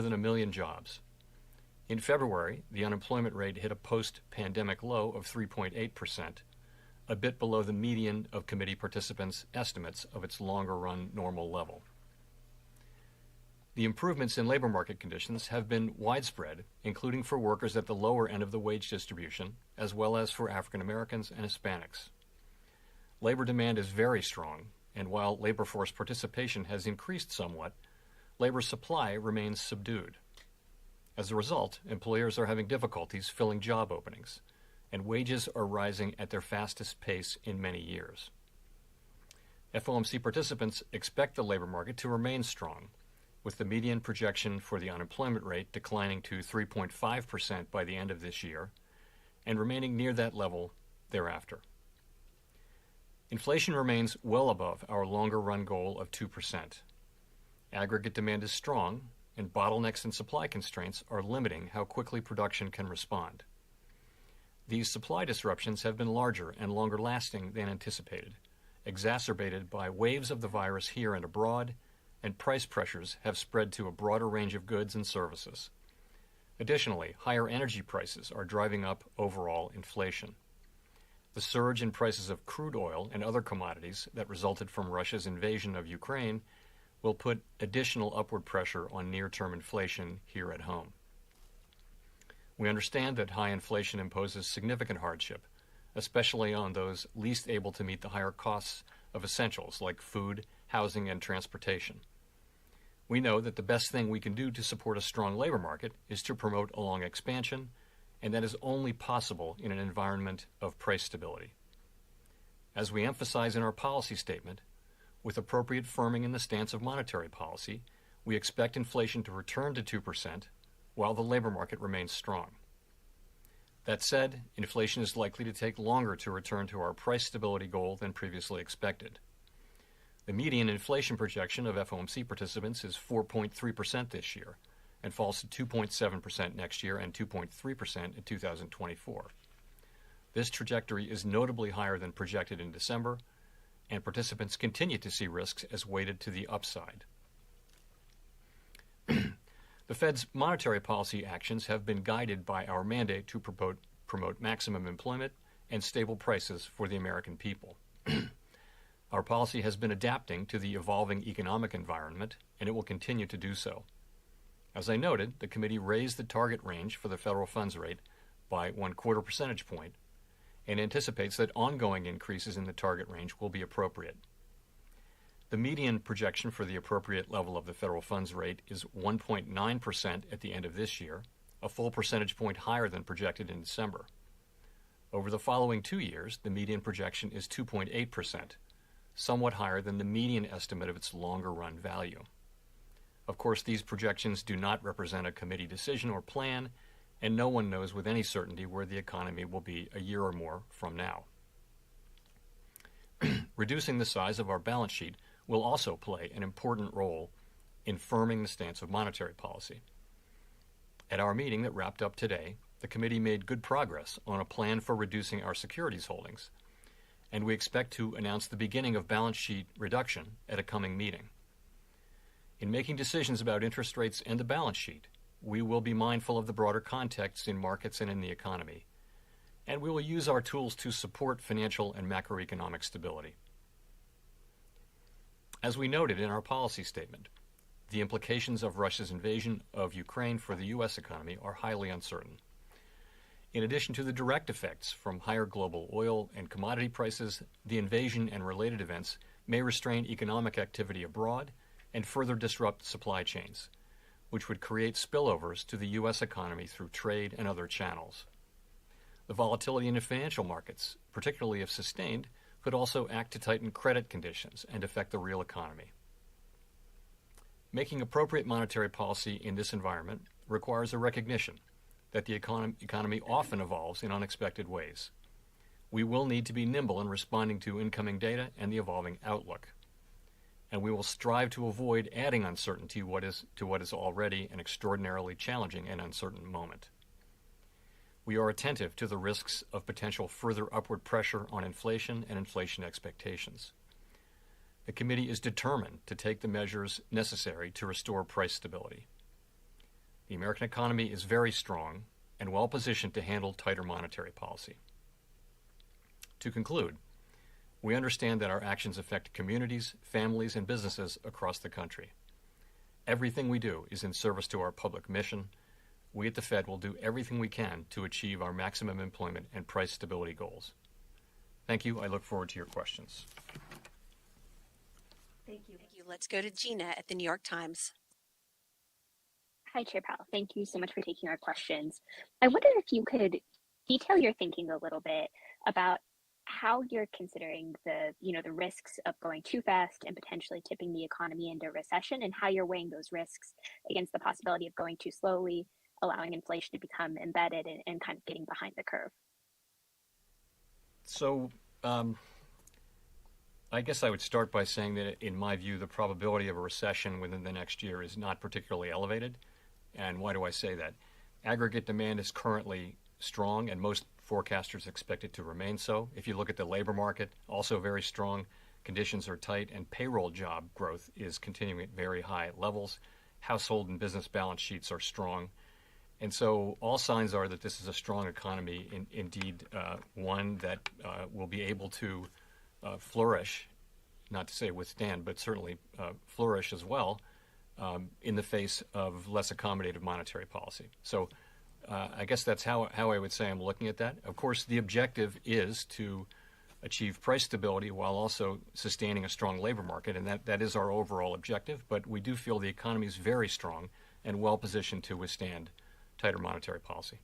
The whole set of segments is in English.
than 1 million jobs. In February, the unemployment rate hit a post-pandemic low of 3.8%, a bit below the median of committee participants' estimates of its longer-run normal level. The improvements in labor market conditions have been widespread, including for workers at the lower end of the wage distribution, as well as for African Americans and Hispanics. Labor demand is very strong, and while labor force participation has increased somewhat, labor supply remains subdued. As a result, employers are having difficulties filling job openings, and wages are rising at their fastest pace in many years. FOMC participants expect the labor market to remain strong, with the median projection for the unemployment rate declining to 3.5% by the end of this year and remaining near that level thereafter. Inflation remains well above our longer-run goal of 2%. Aggregate demand is strong, and bottlenecks and supply constraints are limiting how quickly production can respond. These supply disruptions have been larger and longer lasting than anticipated, exacerbated by waves of the virus here and abroad, and price pressures have spread to a broader range of goods and services. Additionally, higher energy prices are driving up overall inflation. The surge in prices of crude oil and other commodities that resulted from Russia's invasion of Ukraine will put additional upward pressure on near-term inflation here at home. We understand that high inflation imposes significant hardship, especially on those least able to meet the higher costs of essentials like food, housing, and transportation. We know that the best thing we can do to support a strong labor market is to promote a long expansion, and that is only possible in an environment of price stability. As we emphasize in our policy statement, with appropriate firming in the stance of monetary policy, we expect inflation to return to 2% while the labor market remains strong. That said, inflation is likely to take longer to return to our price stability goal than previously expected. The median inflation projection of FOMC participants is 4.3% this year and falls to 2.7% next year and 2.3% in 2024. This trajectory is notably higher than projected in December, and participants continue to see risks as weighted to the upside. The Fed's monetary policy actions have been guided by our mandate to promote maximum employment and stable prices for the American people. Our policy has been adapting to the evolving economic environment, and it will continue to do so. As I noted, the committee raised the target range for the federal funds rate by 1/4 percentage point and anticipates that ongoing increases in the target range will be appropriate. The median projection for the appropriate level of the federal funds rate is 1.9% at the end of this year, a full percentage point higher than projected in December. Over the following 2 years, the median projection is 2.8%, somewhat higher than the median estimate of its longer-run value. Of course, these projections do not represent a committee decision or plan, and no one knows with any certainty where the economy will be a year or more from now. Reducing the size of our balance sheet will also play an important role in firming the stance of monetary policy. At our meeting that wrapped up today, the committee made good progress on a plan for reducing our securities holdings, and we expect to announce the beginning of balance sheet reduction at a coming meeting. In making decisions about interest rates and the balance sheet, we will be mindful of the broader context in markets and in the economy, and we will use our tools to support financial and macroeconomic stability. As we noted in our policy statement, the implications of Russia's invasion of Ukraine for the U.S. economy are highly uncertain. In addition to the direct effects from higher global oil and commodity prices, the invasion and related events may restrain economic activity abroad and further disrupt supply chains, which would create spillovers to the U.S. economy through trade and other channels. The volatility in the financial markets, particularly if sustained, could also act to tighten credit conditions and affect the real economy. Making appropriate monetary policy in this environment requires a recognition that the economy often evolves in unexpected ways. We will need to be nimble in responding to incoming data and the evolving outlook, and we will strive to avoid adding uncertainty to what is already an extraordinarily challenging and uncertain moment. We are attentive to the risks of potential further upward pressure on inflation and inflation expectations. The committee is determined to take the measures necessary to restore price stability. The American economy is very strong and well positioned to handle tighter monetary policy. To conclude, we understand that our actions affect communities, families, and businesses across the country. Everything we do is in service to our public mission. We at the Fed will do everything we can to achieve our maximum employment and price stability goals. Thank you. I look forward to your questions. Thank you. Let's go to Gina at the New York Times. Hi, Chair Powell. Thank you so much for taking our questions. I wonder if you could detail your thinking a little bit about how you're considering the risks of going too fast and potentially tipping the economy into recession, and how you're weighing those risks against the possibility of going too slowly, allowing inflation to become embedded and kind of getting behind the curve. So I guess I would start by saying that, in my view, the probability of a recession within the next year is not particularly elevated. And why do I say that? Aggregate demand is currently strong, and most forecasters expect it to remain so. If you look at the labor market, also very strong. Conditions are tight, and payroll job growth is continuing at very high levels. Household and business balance sheets are strong. And so all signs are that this is a strong economy, indeed one that will be able to flourish, not to say withstand, but certainly flourish as well in the face of less accommodative monetary policy. So I guess that's how I would say I'm looking at that. Of course, the objective is to achieve price stability while also sustaining a strong labor market, and that is our overall objective. But we do feel the economy is very strong and well positioned to withstand tighter monetary policy.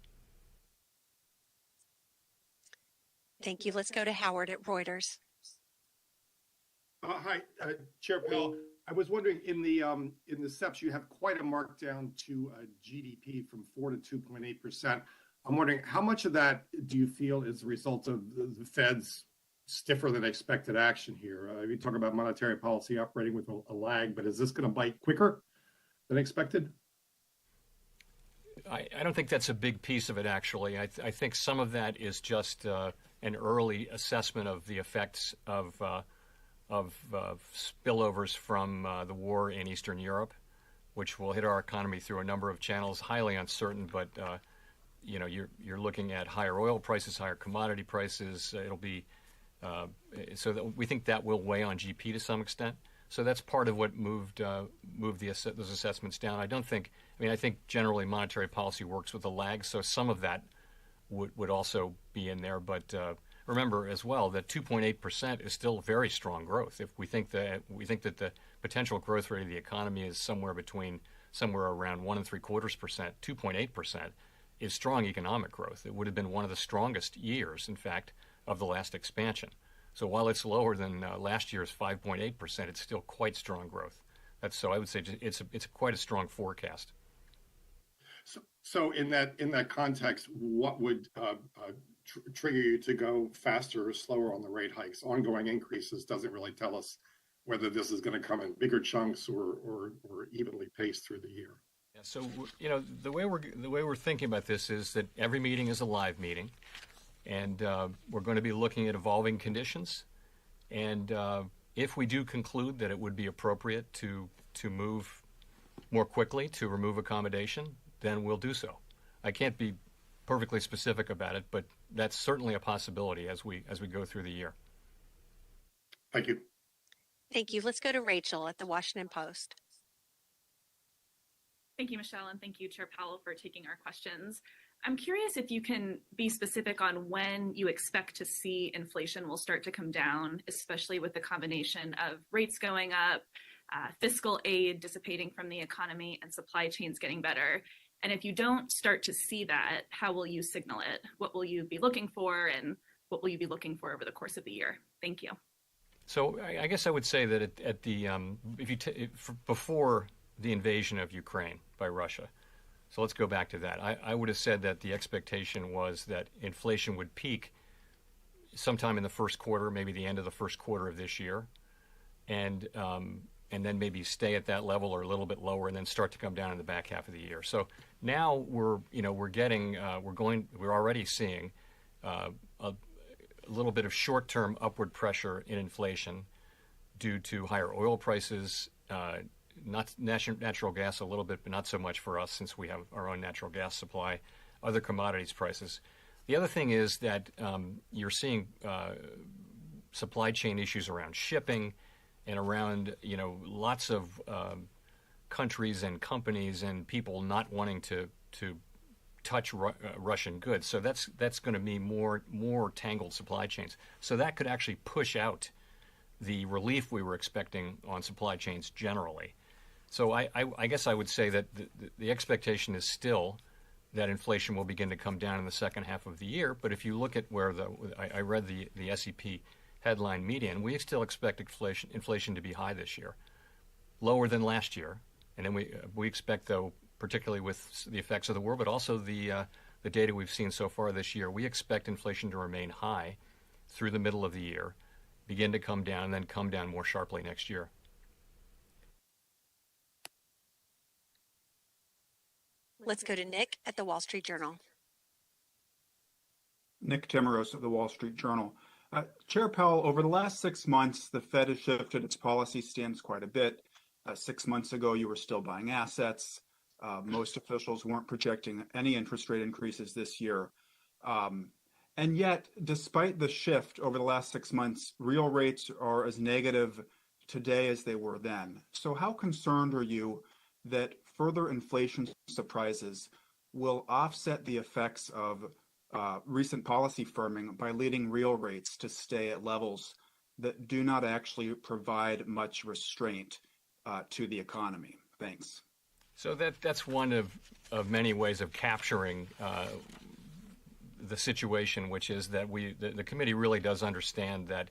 Thank you. Let's go to Howard at Reuters. Hi, Chair Powell. I was wondering, in the SEPs, you have quite a markdown to GDP from 4 to 2.8%. I'm wondering, how much of that do you feel is a result of the Fed's stiffer than expected action here? You talk about monetary policy operating with a lag, but is this going to bite quicker than expected? I don't think that's a big piece of it, actually. I think some of that is just an early assessment of the effects of spillovers from the war in Eastern Europe, which will hit our economy through a number of channels, highly uncertain. But you're looking at higher oil prices, higher commodity prices. It'll be so that we think that will weigh on GP to some extent. So that's part of what moved those assessments down. I think generally monetary policy works with a lag, so some of that would also be in there. But remember as well that 2.8% is still very strong growth. If we think that the potential growth rate of the economy is somewhere around 1.75%, 2.8% is strong economic growth. It would have been one of the strongest years, in fact, of the last expansion. So while it's lower than last year's 5.8%, it's still quite strong growth. So I would say it's quite a strong forecast. So in that context, what would trigger you to go faster or slower on the rate hikes? Ongoing increases doesn't really tell us whether this is going to come in bigger chunks or evenly paced through the year. Yeah, so the way we're thinking about this is that every meeting is a live meeting, and we're going to be looking at evolving conditions. And if we do conclude that it would be appropriate to move more quickly to remove accommodation, then we'll do so. I can't be perfectly specific about it, but that's certainly a possibility as we go through the year. Thank you. Thank you. Let's go to Rachel at the Washington Post. Thank you, Michelle, and thank you, Chair Powell, for taking our questions. I'm curious if you can be specific on when you expect to see inflation will start to come down, especially with the combination of rates going up, fiscal aid dissipating from the economy, and supply chains getting better. And if you don't start to see that, how will you signal it? What will you be looking for, and what will you be looking for over the course of the year? Thank you. So I guess I would say that before the invasion of Ukraine by Russia, so let's go back to that. I would have said that the expectation was that inflation would peak sometime in the first quarter, maybe the end of the first quarter of this year, and then maybe stay at that level or a little bit lower, and then start to come down in the back half of the year. So now we're already seeing a little bit of short-term upward pressure in inflation due to higher oil prices, natural gas a little bit, but not so much for us since we have our own natural gas supply, other commodities prices. The other thing is that you're seeing supply chain issues around shipping and around, lots of countries and companies and people not wanting to touch Russian goods. So that's going to be more tangled supply chains. So that could actually push out the relief we were expecting on supply chains generally. So I guess I would say that the expectation is still that inflation will begin to come down in the second half of the year. But if you look at where I read the SEP headline median, we still expect inflation to be high this year, lower than last year. And then we expect, though, particularly with the effects of the war, but also the data we've seen so far this year, we expect inflation to remain high through the middle of the year, begin to come down, and then come down more sharply next year. Let's go to Nick at the Wall Street Journal. Nick Timmeros of the Wall Street Journal. Chair Powell, over the last 6 months, the Fed has shifted its policy stance quite a bit. 6 months ago, you were still buying assets. Most officials weren't projecting any interest rate increases this year. And yet, despite the shift over the last 6 months, real rates are as negative today as they were then. So how concerned are you that further inflation surprises will offset the effects of recent policy firming by leading real rates to stay at levels that do not actually provide much restraint to the economy? Thanks. So that's one of many ways of capturing the situation, which is that the committee really does understand that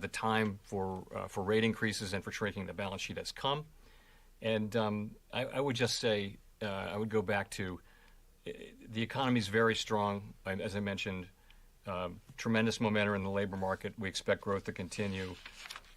the time for rate increases and for shrinking the balance sheet has come. And I would just say, I would go back to the economy is very strong, as I mentioned, tremendous momentum in the labor market. We expect growth to continue.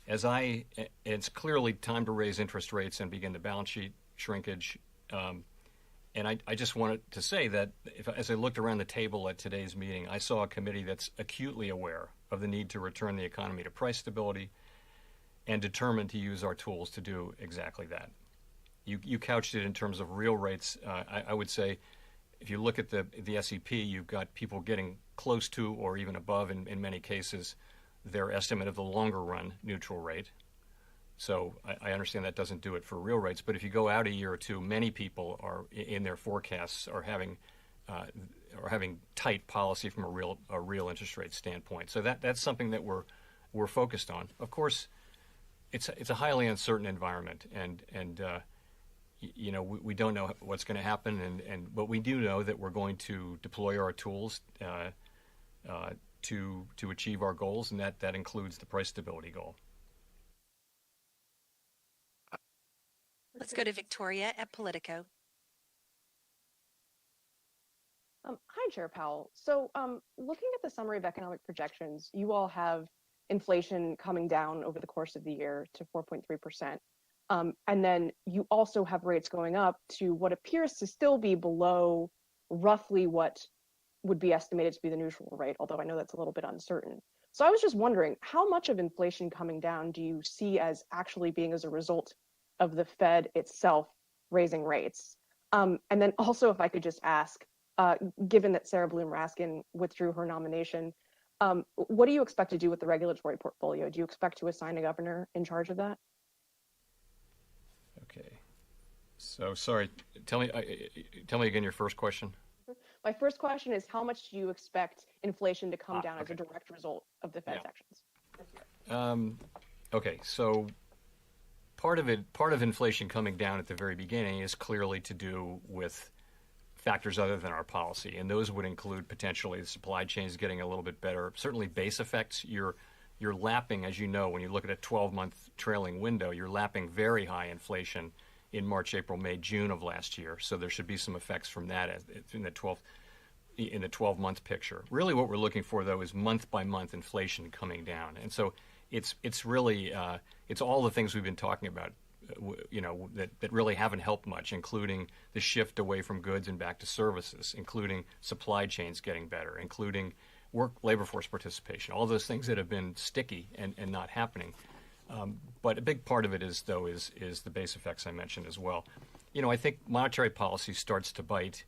It's clearly time to raise interest rates and begin the balance sheet shrinkage. And I just wanted to say that as I looked around the table at today's meeting, I saw a committee that's acutely aware of the need to return the economy to price stability and determined to use our tools to do exactly that. You couched it in terms of real rates. I would say if you look at the SEP, you've got people getting close to or even above, in many cases, their estimate of the longer run neutral rate. So I understand that doesn't do it for real rates, but if you go out a year or two, many people are in their forecasts are having tight policy from a real interest rate standpoint. So that's something that we're focused on. Of course, it's a highly uncertain environment, and we don't know what's going to happen, but we do know that we're going to deploy our tools to achieve our goals, and that includes the price stability goal. Let's go to Victoria at Politico. Hi, Chair Powell. So looking at the summary of economic projections, you all have inflation coming down over the course of the year to 4.3%. And then you also have rates going up to what appears to still be below roughly what would be estimated to be the neutral rate, although I know that's a little bit uncertain. So I was just wondering, how much of inflation coming down do you see as actually being as a result of the Fed itself raising rates? And then also, if I could just ask, given that Sarah Bloom Raskin withdrew her nomination, what do you expect to do with the regulatory portfolio? Do you expect to assign a governor in charge of that? Okay. So sorry, tell me again your first question. My first question is, how much do you expect inflation to come down as a direct result of the Fed's actions? Okay, so part of inflation coming down at the very beginning is clearly to do with factors other than our policy, and those would include potentially the supply chains getting a little bit better. Certainly base effects. You're lapping, as you know, when you look at a 12-month trailing window, you're lapping very high inflation in March, April, May, June of last year. So there should be some effects from that in the 12-month picture. Really what we're looking for, though, is month-by-month inflation coming down. And so it's really it's all the things we've been talking about, that really haven't helped much, including the shift away from goods and back to services, including supply chains getting better, including labor force participation, all those things that have been sticky and not happening. But a big part of it is the base effects I mentioned as well. I think monetary policy starts to bite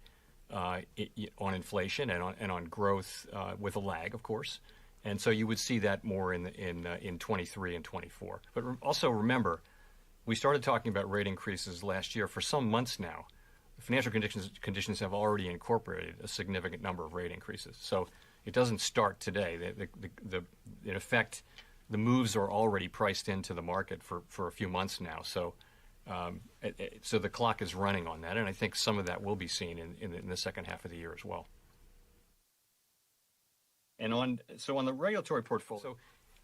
on inflation and on growth with a lag, of course. And so you would see that more in 23 and 24. But also remember, we started talking about rate increases last year. For some months now, financial conditions have already incorporated a significant number of rate increases. So it doesn't start today. In effect, the moves are already priced into the market for a few months now. So so the clock is running on that, and I think some of that will be seen in the second half of the year as well. And on the regulatory portfolio, so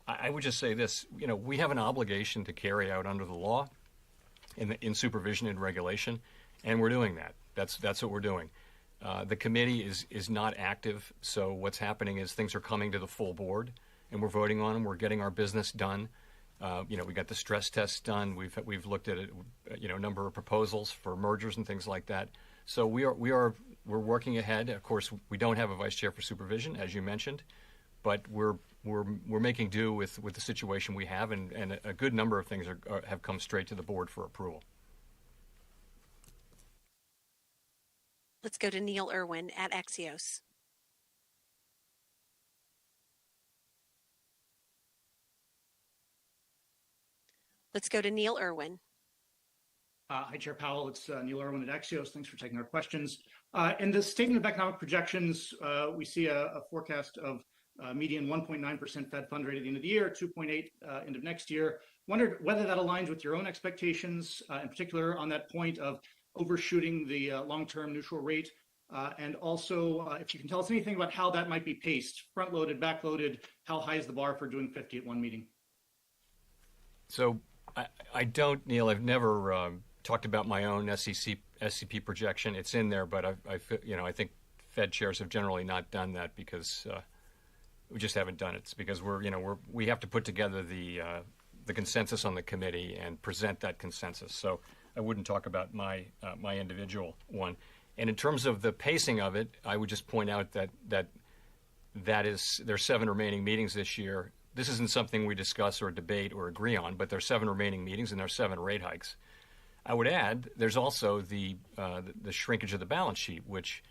I would just say this: we have an obligation to carry out under the law, in supervision and regulation, and we're doing that. That's what we're doing. The committee is not active, so what's happening is things are coming to the full board, and we're voting on them. We're getting our business done. We got the stress tests done. We've looked at a number of proposals for mergers and things like that. So we're working ahead. Of course, we don't have a vice chair for supervision, as you mentioned, but we're making do with the situation we have, and a good number of things have come straight to the board for approval. Let's go to Neil Irwin at Axios. Let's go to Neil Irwin. Hi, Chair Powell. It's Neil Irwin at Axios. Thanks for taking our questions. In the Statement of Economic Projections, we see a forecast of median 1.9% Fed fund rate at the end of the year, 2.8 end of next year. Wondered whether that aligns with your own expectations, in particular on that point of overshooting the long-term neutral rate, and also if you can tell us anything about how that might be paced, front-loaded, back-loaded, how high is the bar for doing 50 at one meeting? So I don't, Neil. I've never talked about my own SCP projection. It's in there, but I think Fed chairs have generally not done that because we just haven't done it. It's because we have to put together the consensus on the committee and present that consensus. So I wouldn't talk about my individual one. And in terms of the pacing of it, I would just point out that there's 7 remaining meetings this year. This isn't something we discuss or debate or agree on, but there's 7 remaining meetings and there's 7 rate hikes. I would add there's also the shrinkage of the balance sheet, which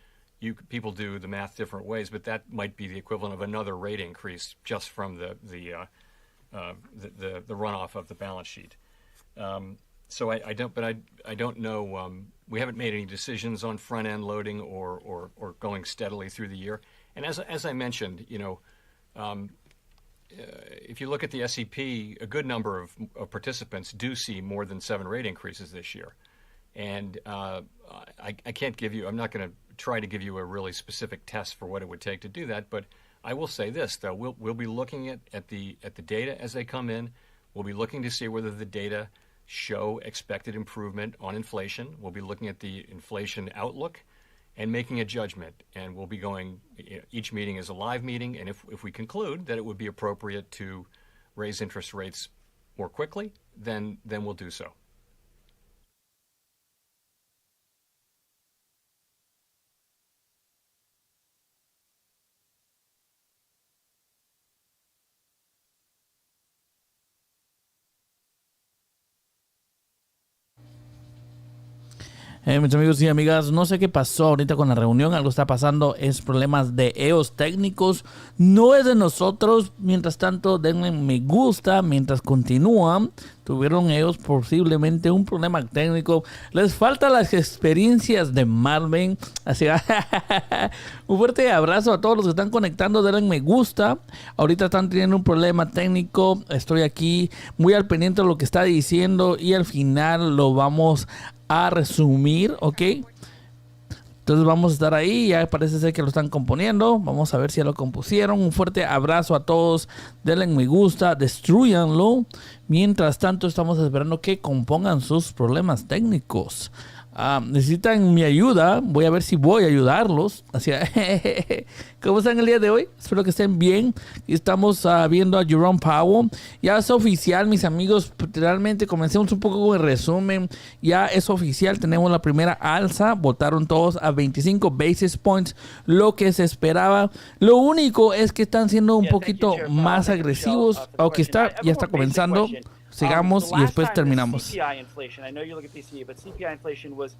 people do the math different ways, but that might be the equivalent of another rate increase just from the runoff of the balance sheet. So I don't know. We haven't made any decisions on front end loading or going steadily through the year. And as I mentioned, if you look at the SEP, a good number of participants do see more than 7 rate increases this year. And I can't give you, I'm not going to try to give you a really specific test for what it would take to do that, but I will say this, though. We'll be looking at the data as they come in. We'll be looking to see whether the data show expected improvement on inflation. We'll be looking at the inflation outlook and making a judgment. And we'll be going, each meeting is a live meeting, and if we conclude that it would be appropriate to raise interest rates more quickly, then we'll do so. Mis amigos y amigas, no sé qué pasó ahorita con la reunión, algo está pasando, es problemas de EOS técnicos, no es de nosotros. Mientras tanto, denle me gusta mientras continúan. Tuvieron ellos posiblemente un problema técnico, les faltan las experiencias de Marvin, así un fuerte abrazo a todos los que están conectando, denle me gusta. Ahorita están teniendo un problema técnico, estoy aquí muy al pendiente de lo que está diciendo y al final lo vamos a resumir, ¿ok? Entonces vamos a estar ahí, ya parece ser que lo están componiendo, vamos a ver si ya lo compusieron. Un fuerte abrazo a todos, denle me gusta, destruyanlo. Mientras tanto estamos esperando que compongan sus problemas técnicos. Necesitan mi ayuda, voy a ver si voy a ayudarlos. Así, ¿cómo están el día de hoy? Espero que estén bien. Estamos viendo a Jerome Powell. Ya es oficial, mis amigos. Realmente comencemos un poco con el resumen. Ya es oficial, tenemos la primera alza. Votaron todos a 25 basis points, lo que se esperaba. Lo único es que están siendo un poquito más agresivos. Aunque ya está comenzando. sigamos y después terminamos. CPI inflation, I know you look at PCE, but CPI inflation was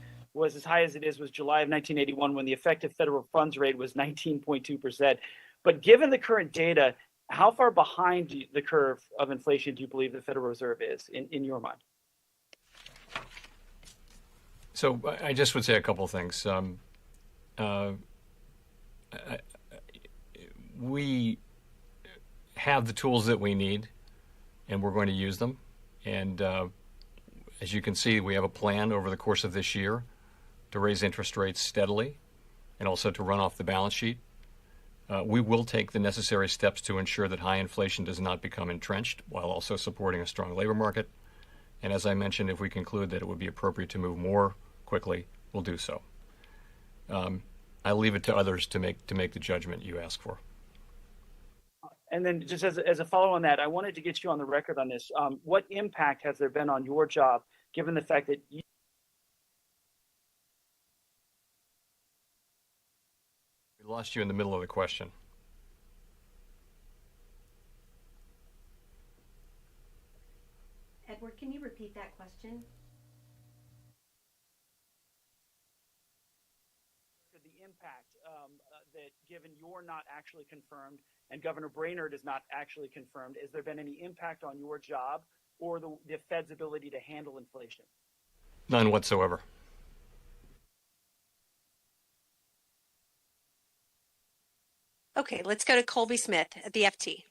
as high as it is was July of 1981 when the effective federal funds rate was 19.2%. But given the current data, how far behind the curve of inflation do you believe the Federal Reserve is in your mind? So I just would say a couple of things. We have the tools that we need, and we're going to use them. And as you can see, we have a plan over the course of this year to raise interest rates steadily and also to run off the balance sheet. We will take the necessary steps to ensure that high inflation does not become entrenched while also supporting a strong labor market. And as I mentioned, if we conclude that it would be appropriate to move more quickly, we'll do so. I leave it to others to make the judgment you ask for. And then just as a follow on that, I wanted to get you on the record on this. What impact has there been on your job, given the fact that you lost you in the middle of the question. Edward, can you repeat that question? The impact that given you're not actually confirmed and Governor Brainerd is not actually confirmed, has there been any impact on your job or the Fed's ability to handle inflation? None whatsoever. Okay, let's go to Colby Smith at the FT.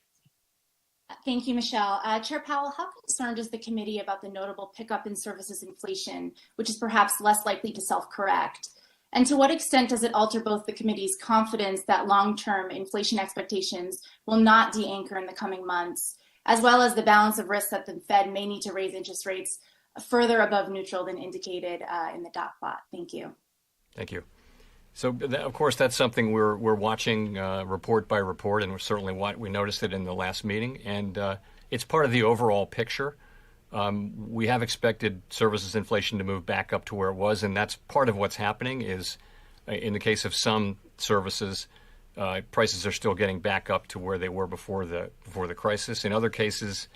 Thank you, Michelle. Chair Powell, how concerned is the committee about the notable pickup in services inflation, which is perhaps less likely to self-correct? And to what extent does it alter both the committee's confidence that long-term inflation expectations will not de-anchor in the coming months, as well as the balance of risk that the Fed may need to raise interest rates further above neutral than indicated in the dot plot? Thank you. Thank you. So, of course, that's something we're watching report by report, and we noticed it in the last meeting, and it's part of the overall picture. We have expected services inflation to move back up to where it was, and that's part of what's happening is, in the case of some services, prices are still getting back up to where they were before the crisis. In other cases,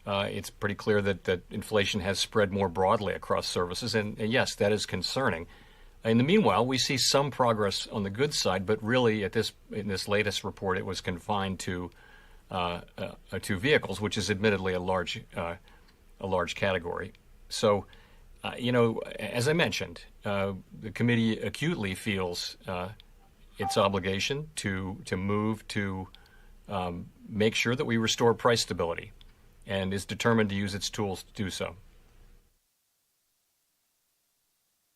it's pretty clear that inflation has spread more broadly across services, and yes, that is concerning. In the meanwhile, we see some progress on the good side, but really in this latest report, it was confined to vehicles, which is admittedly a large category. So, as I mentioned, the committee acutely feels its obligation to move to make sure that we restore price stability, and is determined to use its tools to do so.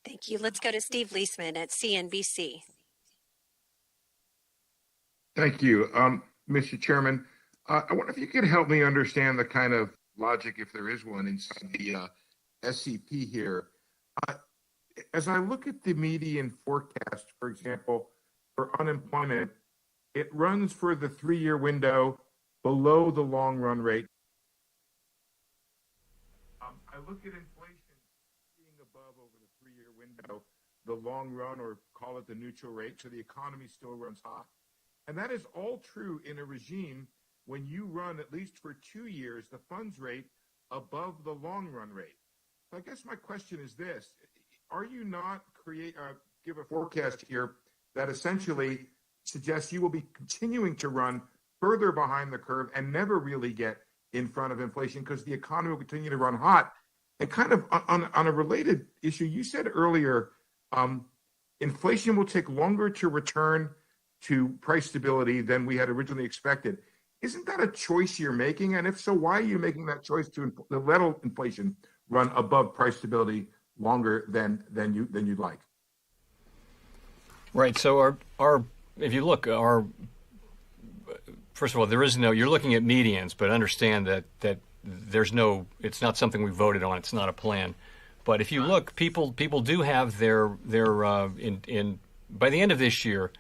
Thank you. Let's go to Steve Leisman at CNBC. Thank you. Mr. Chairman, I wonder if you could help me understand the kind of logic, if there is one, inside the SCP here. As I look at the median forecast, for example, for unemployment, it runs for the 3-year window below the long run rate. I look at inflation being above over the 3-year window, the long run, or call it the neutral rate, so the economy still runs hot. And that is all true in a regime when you run, at least for 2 years, the funds rate above the long run rate. So I guess my question is this: are you not give a forecast here that essentially suggests you will be continuing to run further behind the curve and never really get in front of inflation because the economy will continue to run hot? And kind of on a related issue, you said earlier, inflation will take longer to return to price stability than we had originally expected. Isn't that a choice you're making? And if so, why are you making that choice to let inflation run above price stability longer than you'd like? Right. So if you look, first of all, you're looking at medians, but understand that it's not something we voted on. It's not a plan. But if you look, people do have their by the end of this year,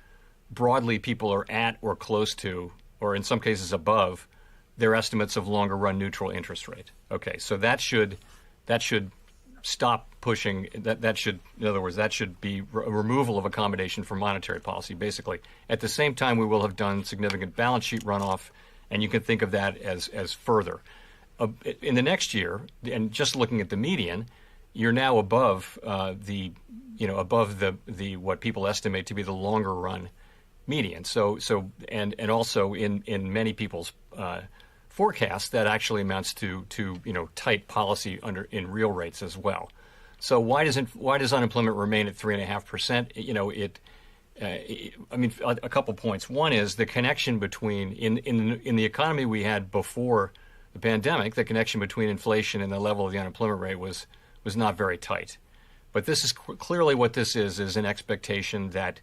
broadly, people are at or close to, or in some cases above, their estimates of longer run neutral interest rate. Okay, so that should stop pushing. That should, in other words, that should be a removal of accommodation for monetary policy, basically. At the same time, we will have done significant balance sheet runoff, and you can think of that as further. in the next year, and just looking at the median, you're now above above the what people estimate to be the longer run median. And also in many people's forecasts, that actually amounts to tight policy in real rates as well. So why does unemployment remain at 3.5%? A couple points. One is the connection between in the economy we had before the pandemic, the connection between inflation and the level of the unemployment rate was not very tight. But this is clearly what this is an expectation that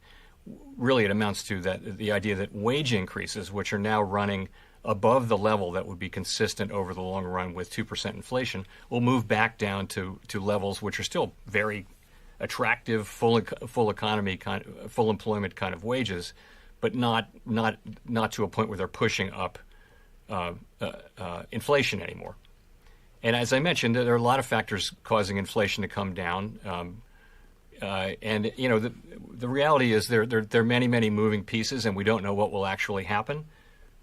really it amounts to the idea that wage increases, which are now running above the level that would be consistent over the long run with 2% inflation, will move back down to levels which are still very attractive, full economy full employment kind of wages, but not to a point where they're pushing up inflation anymore. And as I mentioned, there are a lot of factors causing inflation to come down. The reality is there are many moving pieces, and we don't know what will actually happen.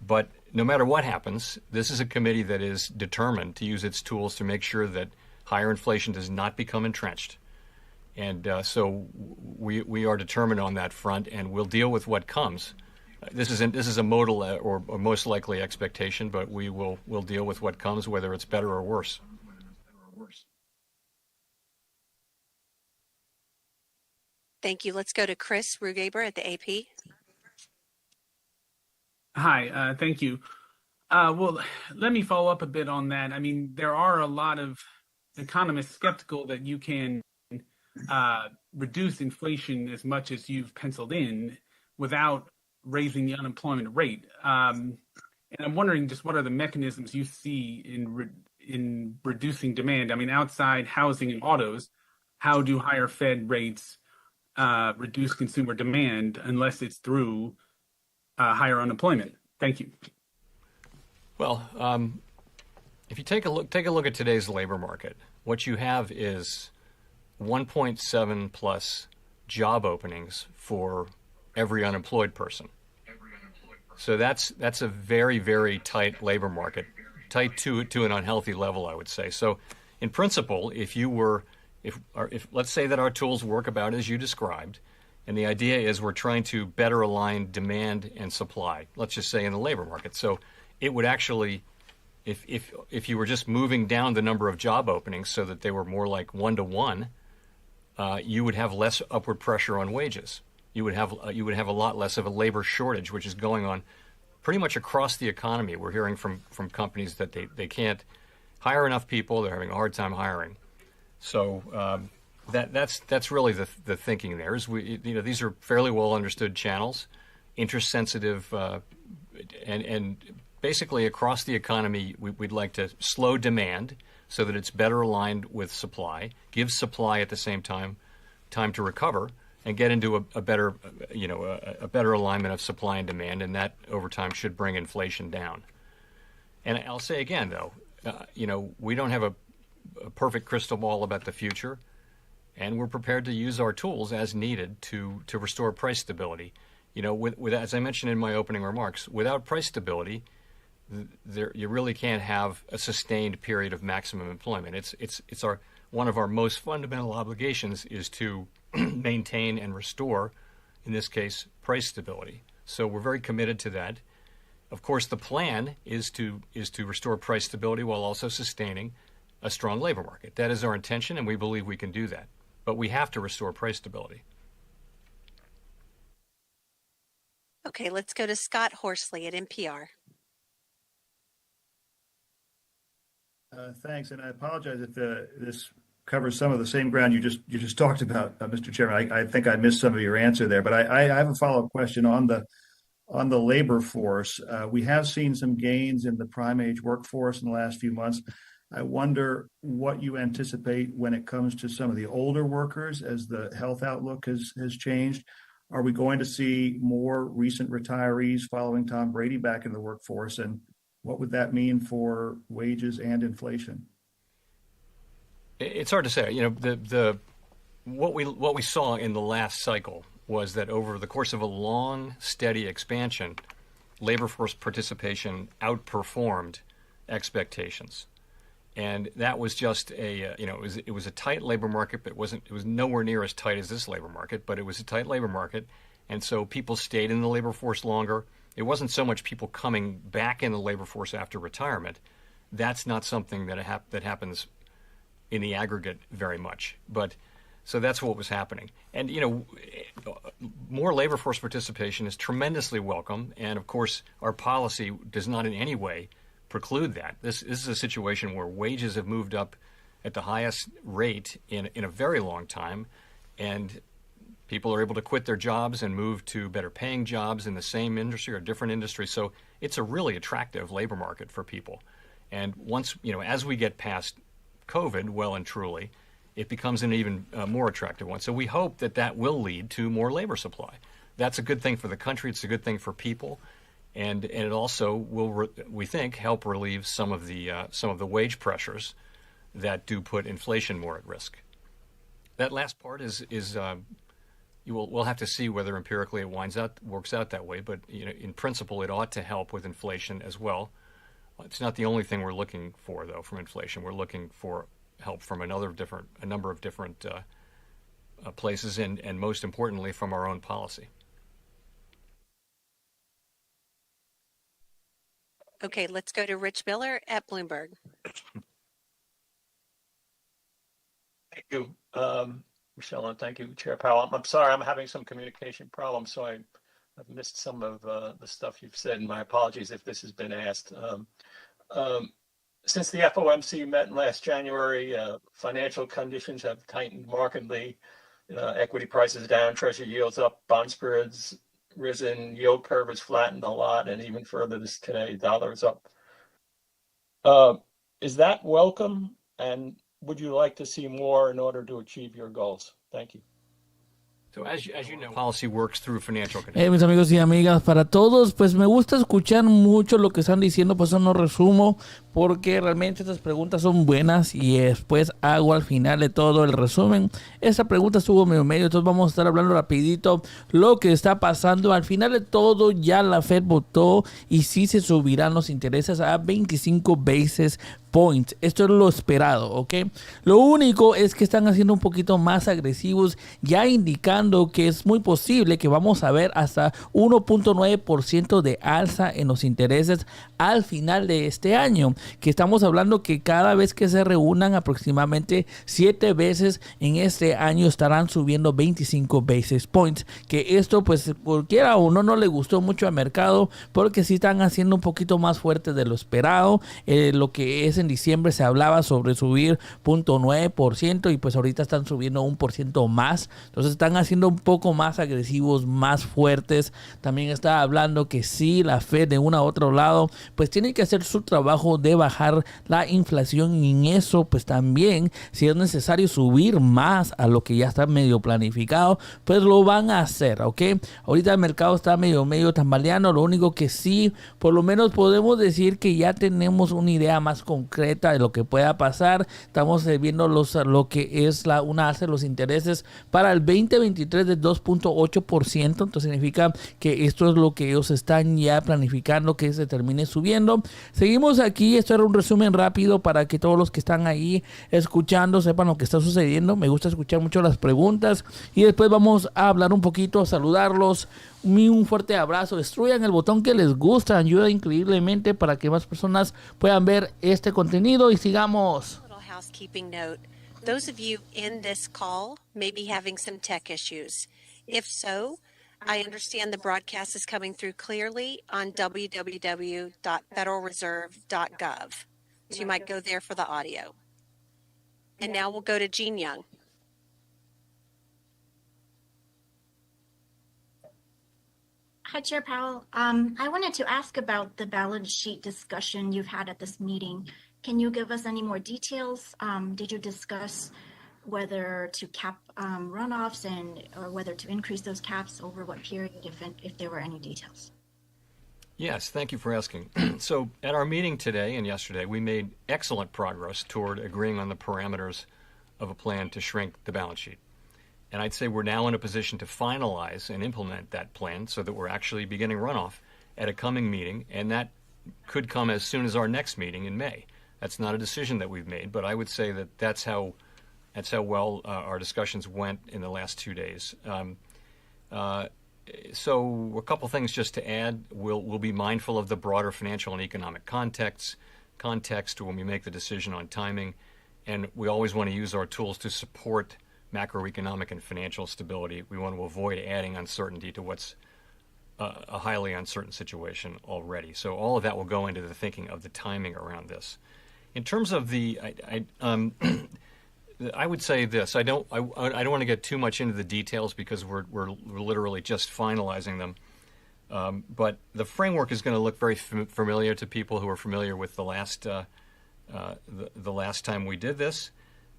But no matter what happens, this is a committee that is determined to use its tools to make sure that higher inflation does not become entrenched. And so we are determined on that front, and we'll deal with what comes. This is a modal or most likely expectation, but we'll deal with what comes, whether it's better or worse. Thank you. Let's go to Chris Rugaber at the AP. Hi, thank you. Well, let me follow up a bit on that. I mean, there are a lot of economists skeptical that you can reduce inflation as much as you've penciled in without raising the unemployment rate. And I'm wondering just what are the mechanisms you see in reducing demand? I mean, outside housing and autos, how do higher Fed rates reduce consumer demand unless it's through higher unemployment? Thank you. Well, if you take a look at today's labor market, what you have is 1.7 plus job openings for every unemployed person. So that's a very, very tight labor market, tight to an unhealthy level, I would say. So in principle, if let's say that our tools work about as you described, and the idea is we're trying to better align demand and supply, let's just say in the labor market. So it would actually, if you were just moving down the number of job openings so that they were more like 1-to-1, you would have less upward pressure on wages. You would have a lot less of a labor shortage, which is going on pretty much across the economy. We're hearing from companies that they can't hire enough people. They're having a hard time hiring. So that's really the thinking there. Is these are fairly well understood channels, interest sensitive, and basically across the economy we'd like to slow demand so that it's better aligned with supply, give supply at the same time to recover, and get into a better alignment of supply and demand, and that over time should bring inflation down. And I'll say again, though, we don't have a perfect crystal ball about the future, and we're prepared to use our tools as needed to restore price stability. As I mentioned in my opening remarks, without price stability, you really can't have a sustained period of maximum employment. It's one of our most fundamental obligations is to maintain and restore, in this case, price stability. So we're very committed to that. Of course, the plan is to restore price stability while also sustaining a strong labor market. That is our intention, and we believe we can do that. But we have to restore price stability. Okay, let's go to Scott Horsley at NPR. Thanks, and I apologize if this covers some of the same ground you just talked about, Mr. Chairman. I think I missed some of your answer there, but I have a follow-up question on the labor force. We have seen some gains in the prime age workforce in the last few months. I wonder what you anticipate when it comes to some of the older workers as the health outlook has changed. Are we going to see more recent retirees following Tom Brady back in the workforce, and what would that mean for wages and inflation? It's hard to say. What we saw in the last cycle was that over the course of a long, steady expansion, labor force participation outperformed expectations. And that was just it was a tight labor market, but it was nowhere near as tight as this labor market, but it was a tight labor market. And so people stayed in the labor force longer. It wasn't so much people coming back in the labor force after retirement. That's not something that happens in the aggregate very much. But so that's what was happening. And, more labor force participation is tremendously welcome. And of course, our policy does not in any way preclude that. This is a situation where wages have moved up at the highest rate in a very long time, and people are able to quit their jobs and move to better paying jobs in the same industry or different industry. So it's a really attractive labor market for people. And once, as we get past COVID, well and truly, it becomes an even more attractive one. So we hope that will lead to more labor supply. That's a good thing for the country. It's a good thing for people. And it also will, we think, help relieve some of the wage pressures that do put inflation more at risk. That last part we'll have to see whether empirically it works out that way. But in principle, it ought to help with inflation as well. It's not the only thing we're looking for, though, from inflation. We're looking for help from a number of different places, and most importantly, from our own policy. Okay, let's go to Rich Miller at Bloomberg. Thank you, Michelle, and thank you, Chair Powell. I'm sorry, I'm having some communication problems, so I've missed some of the stuff you've said, and my apologies if this has been asked. Since the FOMC met last January, financial conditions have tightened markedly. Equity prices down, treasury yields up, bond spreads risen, yield curve has flattened a lot, and even further today, dollar is up. Is that welcome? And would you like to see more in order to achieve your goals? Thank you. So as you know, policy works through financial conditions. Mis amigos y amigas, para todos, pues me gusta escuchar mucho lo que están diciendo, por eso no resumo, porque realmente estas preguntas son buenas y después hago al final de todo el resumen. Esta pregunta estuvo medio, entonces vamos a estar hablando rapidito lo que está pasando. Al final de todo, ya la Fed votó y sí se subirán los intereses a 25 basis points. Esto es lo esperado, ¿ok? Lo único es que están haciendo un poquito más agresivos, ya indicando que es muy posible que vamos a ver hasta 1.9% de alza en los intereses al final de este año, que estamos hablando que cada vez que se reúnan aproximadamente 7 veces en este año estarán subiendo 25 basis points, que esto pues cualquiera o no le gustó mucho al mercado, porque sí están haciendo un poquito más fuerte de lo esperado. Lo que es en diciembre se hablaba sobre subir 0.9% y pues ahorita están subiendo 1% más, entonces están haciendo un poco más agresivos, más fuertes. También está hablando que sí, la Fed de un a otro lado pues tiene que hacer su trabajo de bajar la inflación, y en eso pues también si es necesario subir más a lo que ya está medio planificado, pues lo van a hacer, ¿ok? Ahorita el mercado está medio tambaleando. Lo único que sí, por lo menos podemos decir que ya tenemos una idea más concreta de lo que pueda pasar. Estamos viendo lo que es una alza de los intereses para el 2023 de 2.8%, entonces significa que esto es lo que ellos están ya planificando que se termine subiendo. Seguimos aquí, esto era un resumen rápido para que todos los que están ahí escuchando sepan lo que está sucediendo. Me gusta escuchar mucho las preguntas y después vamos a hablar un poquito, a saludarlos. Un fuerte abrazo, destruyan el botón que les gusta, ayuda increíblemente para que más personas puedan ver este contenido y sigamos. Housekeeping note. Those of you in this call may be having some tech issues. If so, I understand the broadcast is coming through clearly on www.federalreserve.gov. So you might go there for the audio. And now we'll go to Jean Young. Hi, Chair Powell. I wanted to ask about the balance sheet discussion you've had at this meeting. Can you give us any more details? Did you discuss whether to cap runoffs or whether to increase those caps over what period, if there were any details? Yes, thank you for asking. So at our meeting today and yesterday, we made excellent progress toward agreeing on the parameters of a plan to shrink the balance sheet. And I'd say we're now in a position to finalize and implement that plan so that we're actually beginning runoff at a coming meeting, and that could come as soon as our next meeting in May. That's not a decision that we've made, but I would say that that's how well our discussions went in the last 2 days. So a couple things just to add. We'll be mindful of the broader financial and economic context when we make the decision on timing, and we always want to use our tools to support macroeconomic and financial stability. We want to avoid adding uncertainty to what's a highly uncertain situation already. So all of that will go into the thinking of the timing around this. In terms of I would say this. I don't want to get too much into the details because we're literally just finalizing them. But the framework is going to look very familiar to people who are familiar with the last time we did this.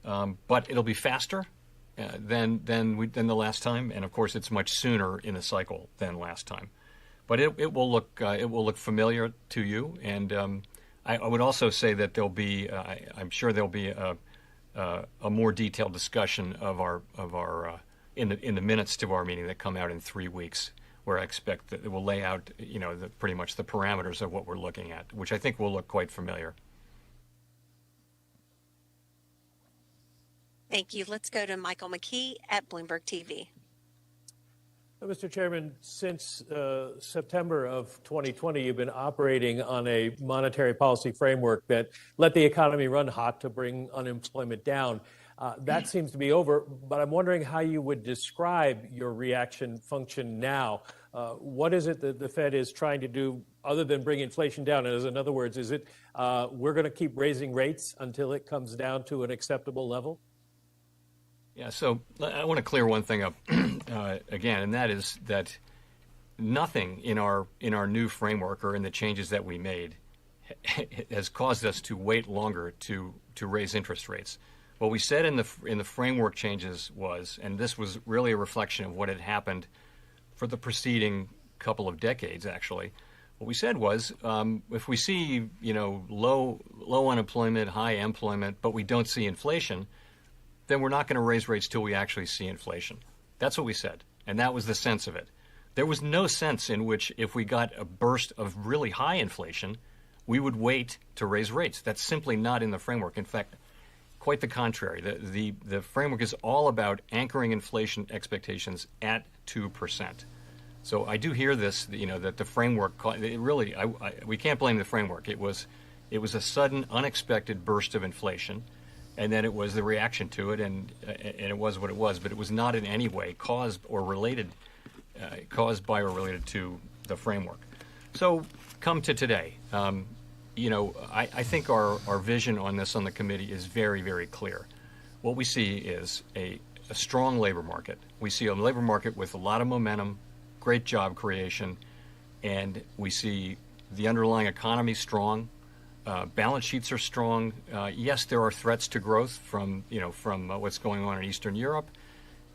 But it'll be faster than the last time, and of course it's much sooner in the cycle than last time. But it will look familiar to you, and I would also say that there'll be I'm sure there'll be a more detailed discussion of our in the minutes to our meeting that come out in 3 weeks, where I expect that it will lay out pretty much the parameters of what we're looking at, which I think will look quite familiar. Thank you. Let's go to Michael McKee at Bloomberg TV. Mr. Chairman, since September of 2020, you've been operating on a monetary policy framework that let the economy run hot to bring unemployment down. That seems to be over, but I'm wondering how you would describe your reaction function now. What is it that the Fed is trying to do other than bring inflation down? And in other words, is it we're going to keep raising rates until it comes down to an acceptable level? Yeah, so I want to clear one thing up again, and that is that nothing in our new framework or in the changes that we made has caused us to wait longer to raise interest rates. What we said in the framework changes was, and this was really a reflection of what had happened for the preceding couple of decades, actually. What we said was, if we see low unemployment, high employment, but we don't see inflation, then we're not going to raise rates till we actually see inflation. That's what we said, and that was the sense of it. There was no sense in which if we got a burst of really high inflation, we would wait to raise rates. That's simply not in the framework. In fact, quite the contrary. The framework is all about anchoring inflation expectations at 2%. So I do hear this, that the framework, we can't blame the framework. It was a sudden, unexpected burst of inflation, and then it was the reaction to it, and it was what it was. But it was not in any way caused by or related to the framework. So come to today. I think our vision on this on the committee is very, very clear. What we see is a strong labor market. We see a labor market with a lot of momentum, great job creation, and we see the underlying economy strong. Balance sheets are strong. Yes, there are threats to growth from what's going on in Eastern Europe,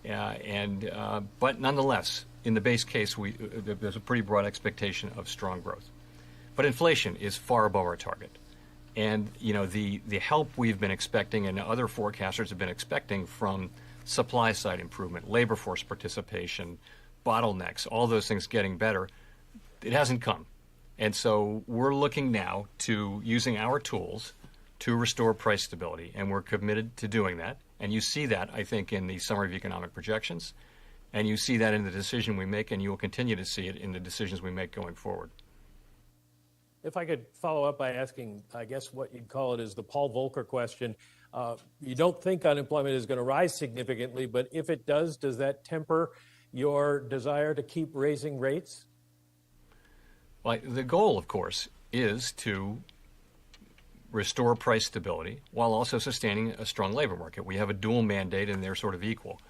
but nonetheless, in the base case, there's a pretty broad expectation of strong growth. But inflation is far above our target, and the help we've been expecting and other forecasters have been expecting from supply side improvement, labor force participation, bottlenecks, all those things getting better, it hasn't come. And so we're looking now to using our tools to restore price stability, and we're committed to doing that. And you see that, I think, in the summary of economic projections, and you see that in the decision we make, and you will continue to see it in the decisions we make going forward. If I could follow up by asking, I guess what you'd call it is the Paul Volcker question. You don't think unemployment is going to rise significantly, but if it does that temper your desire to keep raising rates? Well, the goal, of course, is to restore price stability while also sustaining a strong labor market. We have a dual mandate, and they're sort of equal.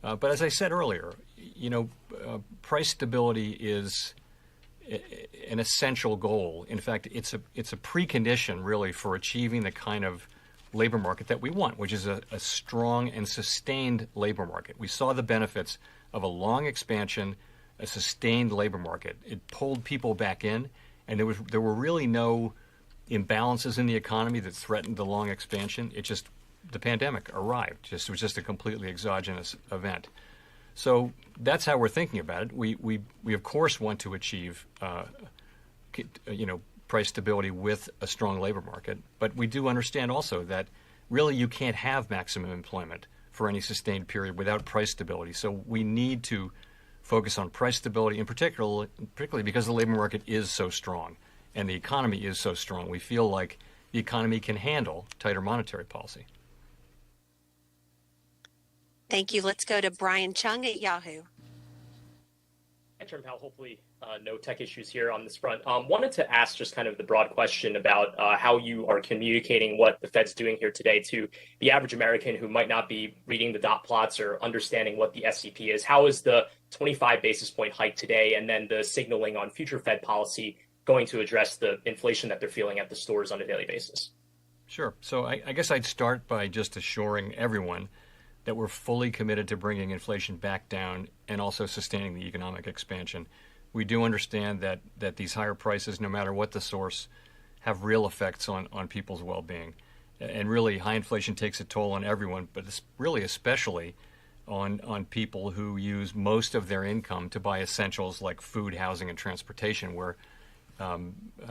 But as I said earlier, price stability is an essential goal. In fact, it's a precondition, really, for achieving the kind of labor market that we want, which is a strong and sustained labor market. We saw the benefits of a long expansion, a sustained labor market. It pulled people back in, and there were really no imbalances in the economy that threatened the long expansion. The pandemic arrived. It was just a completely exogenous event. So that's how we're thinking about it. We of course want to achieve price stability with a strong labor market. But we do understand also that really you can't have maximum employment for any sustained period without price stability. So we need to focus on price stability, in particularly because the labor market is so strong and the economy is so strong. We feel like the economy can handle tighter monetary policy. Thank you. Let's go to Brian Chung at Yahoo. Hi, Chairman Powell. Hopefully no tech issues here on this front. Wanted to ask just kind of the broad question about how you are communicating what the Fed's doing here today to the average American who might not be reading the dot plots or understanding what the SCP is. How is the 25 basis point hike today and then the signaling on future Fed policy going to address the inflation that they're feeling at the stores on a daily basis? Sure. So I guess I'd start by just assuring everyone that we're fully committed to bringing inflation back down and also sustaining the economic expansion. We do understand that these higher prices, no matter what the source, have real effects on people's well-being. And really, high inflation takes a toll on everyone, but it's really especially on people who use most of their income to buy essentials like food, housing, and transportation, where, I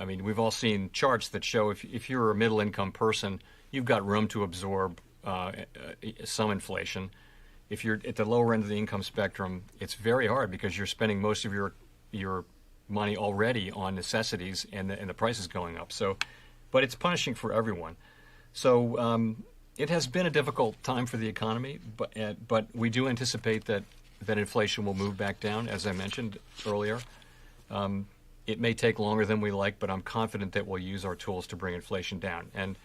mean, we've all seen charts that show if you're a middle-income person, you've got room to absorb some inflation. If you're at the lower end of the income spectrum, it's very hard because you're spending most of your money already on necessities and the price is going up. So, but it's punishing for everyone. So it has been a difficult time for the economy, but we do anticipate that inflation will move back down, as I mentioned earlier. It may take longer than we like, but I'm confident that we'll use our tools to bring inflation down. And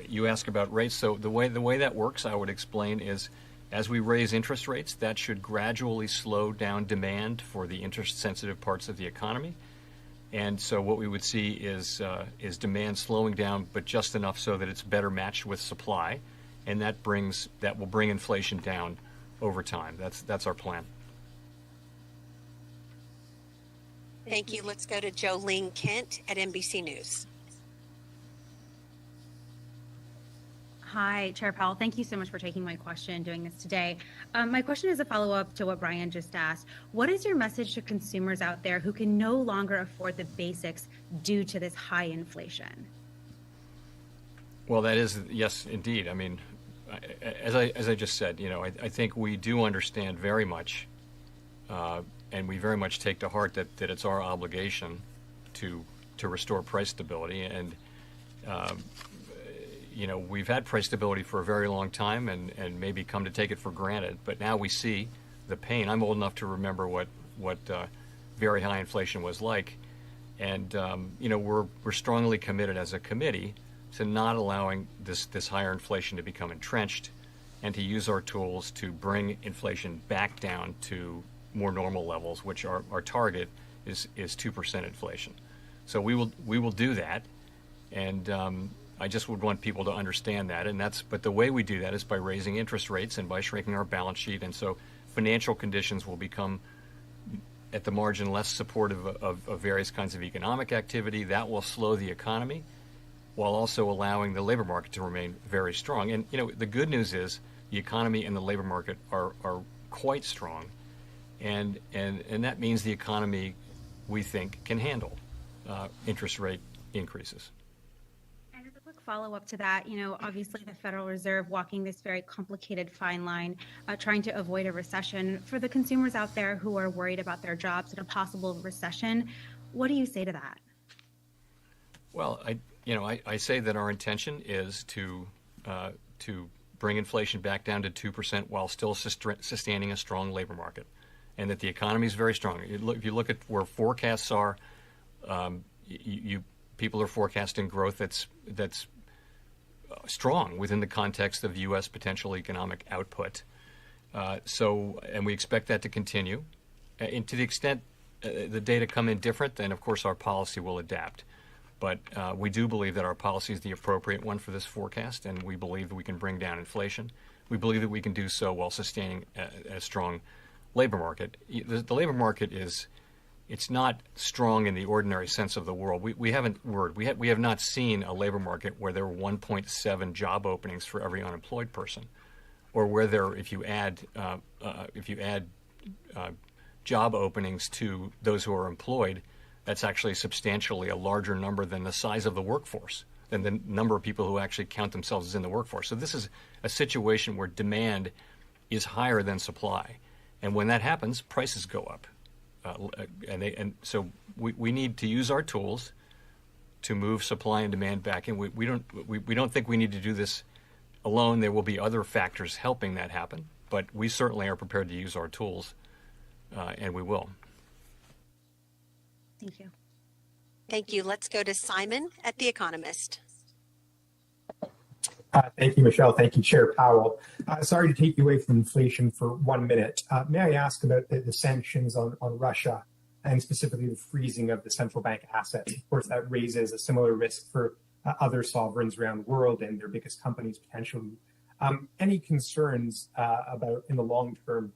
you ask about rates. So the way that works, I would explain, is as we raise interest rates, that should gradually slow down demand for the interest-sensitive parts of the economy. And so what we would see is demand slowing down, but just enough so that it's better matched with supply, and that will bring inflation down over time. That's our plan. Thank you. Let's go to Jolene Kent at NBC News. Hi, Chair Powell. Thank you so much for taking my question, doing this today. My question is a follow-up to what Brian just asked. What is your message to consumers out there who can no longer afford the basics due to this high inflation? Well, that is, yes, indeed. I mean, as I just said, I think we do understand very much, and we very much take to heart that it's our obligation to restore price stability. And we've had price stability for a very long time and maybe come to take it for granted, but now we see the pain. I'm old enough to remember what very high inflation was like. And, we're strongly committed as a committee to not allowing this higher inflation to become entrenched and to use our tools to bring inflation back down to more normal levels, which our target is 2% inflation. So we will do that. And, I just would want people to understand that, but the way we do that is by raising interest rates and by shrinking our balance sheet, and so financial conditions will become, at the margin, less supportive of various kinds of economic activity. That will slow the economy, while also allowing the labor market to remain very strong. And the good news is the economy and the labor market are quite strong, and that means the economy, we think, can handle interest rate increases. Follow-up to that, obviously the Federal Reserve walking this very complicated fine line, trying to avoid a recession. For the consumers out there who are worried about their jobs in a possible recession, what do you say to that? Well, I say that our intention is to bring inflation back down to 2% while still sustaining a strong labor market, and that the economy is very strong. If you look at where forecasts are, people are forecasting growth that's strong within the context of U.S. potential economic output. And we expect that to continue. And to the extent the data come in different, then of course our policy will adapt. But we do believe that our policy is the appropriate one for this forecast, and we believe that we can bring down inflation. We believe that we can do so while sustaining a strong labor market. The labor market it's not strong in the ordinary sense of the world. We have not seen a labor market where there are 1.7 job openings for every unemployed person, or where if you add job openings to those who are employed, That's actually substantially a larger number than the size of the workforce, than the number of people who actually count themselves as in the workforce. So this is a situation where demand is higher than supply. And when that happens, prices go up. So we need to use our tools to move supply and demand back in. We don't think we need to do this alone. There will be other factors helping that happen, but we certainly are prepared to use our tools, and we will. Thank you. Thank you. Let's go to Simon at The Economist. Thank you, Michelle. Thank you, Chair Powell. Sorry to take you away from inflation for 1 minute. May I ask about the sanctions on Russia and specifically the freezing of the central bank assets? Of course, that raises a similar risk for other sovereigns around the world and their biggest companies potentially. Any concerns about, in the long term,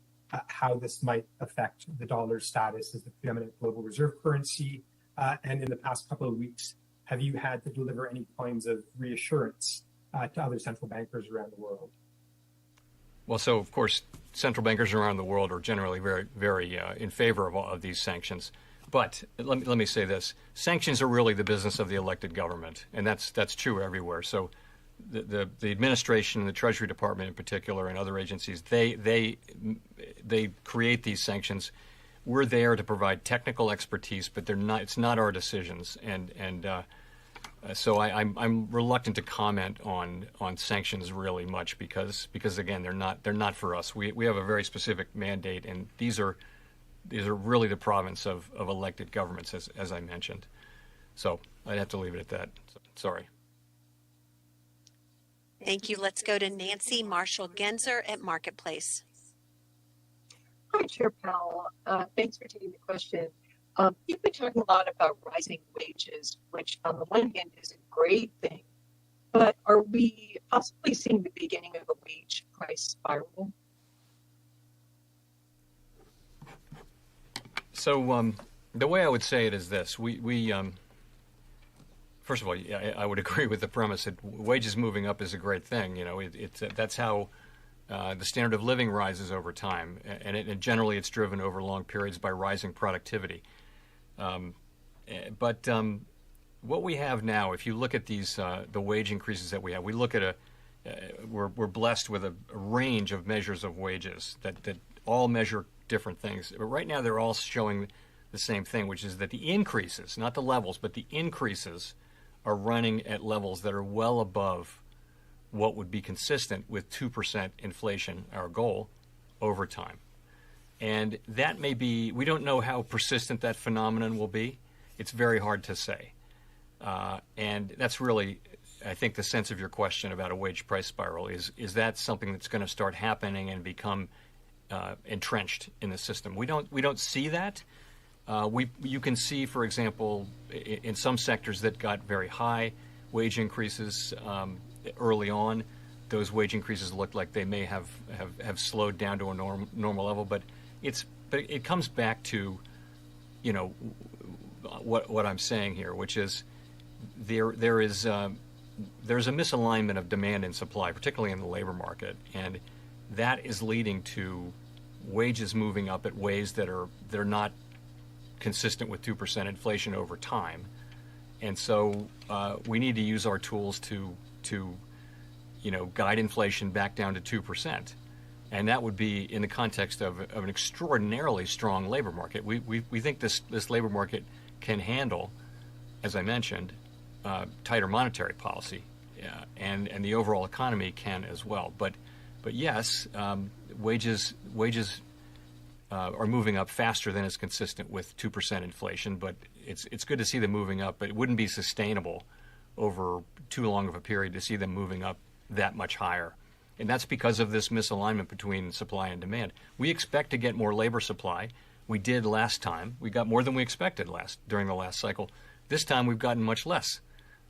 how this might affect the dollar's status as the preeminent global reserve currency? And in the past couple of weeks, have you had to deliver any kinds of reassurance to other central bankers around the world? Well, so of course, central bankers around the world are generally very, very in favor of all of these sanctions. But let me say this: sanctions are really the business of the elected government, and that's true everywhere. So the administration, the Treasury Department in particular, and other agencies, they create these sanctions. We're there to provide technical expertise, but they're not. It's not our decisions, so I'm reluctant to comment on sanctions really much because again they're not for us. We have a very specific mandate, and these are really the province of elected governments, as I mentioned. So I'd have to leave it at that. Sorry. Thank you. Let's go to Nancy Marshall-Genzer at Marketplace. Hi, Chair Powell. Thanks for taking the question. You've been talking a lot about rising wages, which on the one hand is a great thing, but are we possibly seeing the beginning of a wage price spiral? So the way I would say it is this: we first of all, I would agree with the premise that wages moving up is a great thing. You know, that's how the standard of living rises over time, and generally it's driven over long periods by rising productivity. But what we have now, if you look at these the wage increases that we have, we look at we're blessed with a range of measures of wages that all measure different things. But right now they're all showing the same thing, which is that the increases, not the levels, but the increases are running at levels that are well above what would be consistent with 2% inflation, our goal, over time. And that may be, we don't know how persistent that phenomenon will be. It's very hard to say. And that's really, I think, the sense of your question about a wage price spiral is that something that's going to start happening and become entrenched in the system? We don't see that. You can see, for example, in some sectors that got very high wage increases early on, those wage increases look like they may have slowed down to a normal level. But it comes back to, you know, what I'm saying here, which is there's a misalignment of demand and supply, particularly in the labor market, and that is leading to wages moving up at ways they're not consistent with 2% inflation over time. And so we need to use our tools to guide inflation back down to 2%. And that would be in the context of an extraordinarily strong labor market. We think this labor market can handle, as I mentioned, tighter monetary policy, and the overall economy can as well. But yes, wages are moving up faster than is consistent with 2% inflation. But it's good to see them moving up, but it wouldn't be sustainable over too long of a period to see them moving up that much higher. And that's because of this misalignment between supply and demand. We expect to get more labor supply. We did last time. We got more than we expected during the last cycle. This time we've gotten much less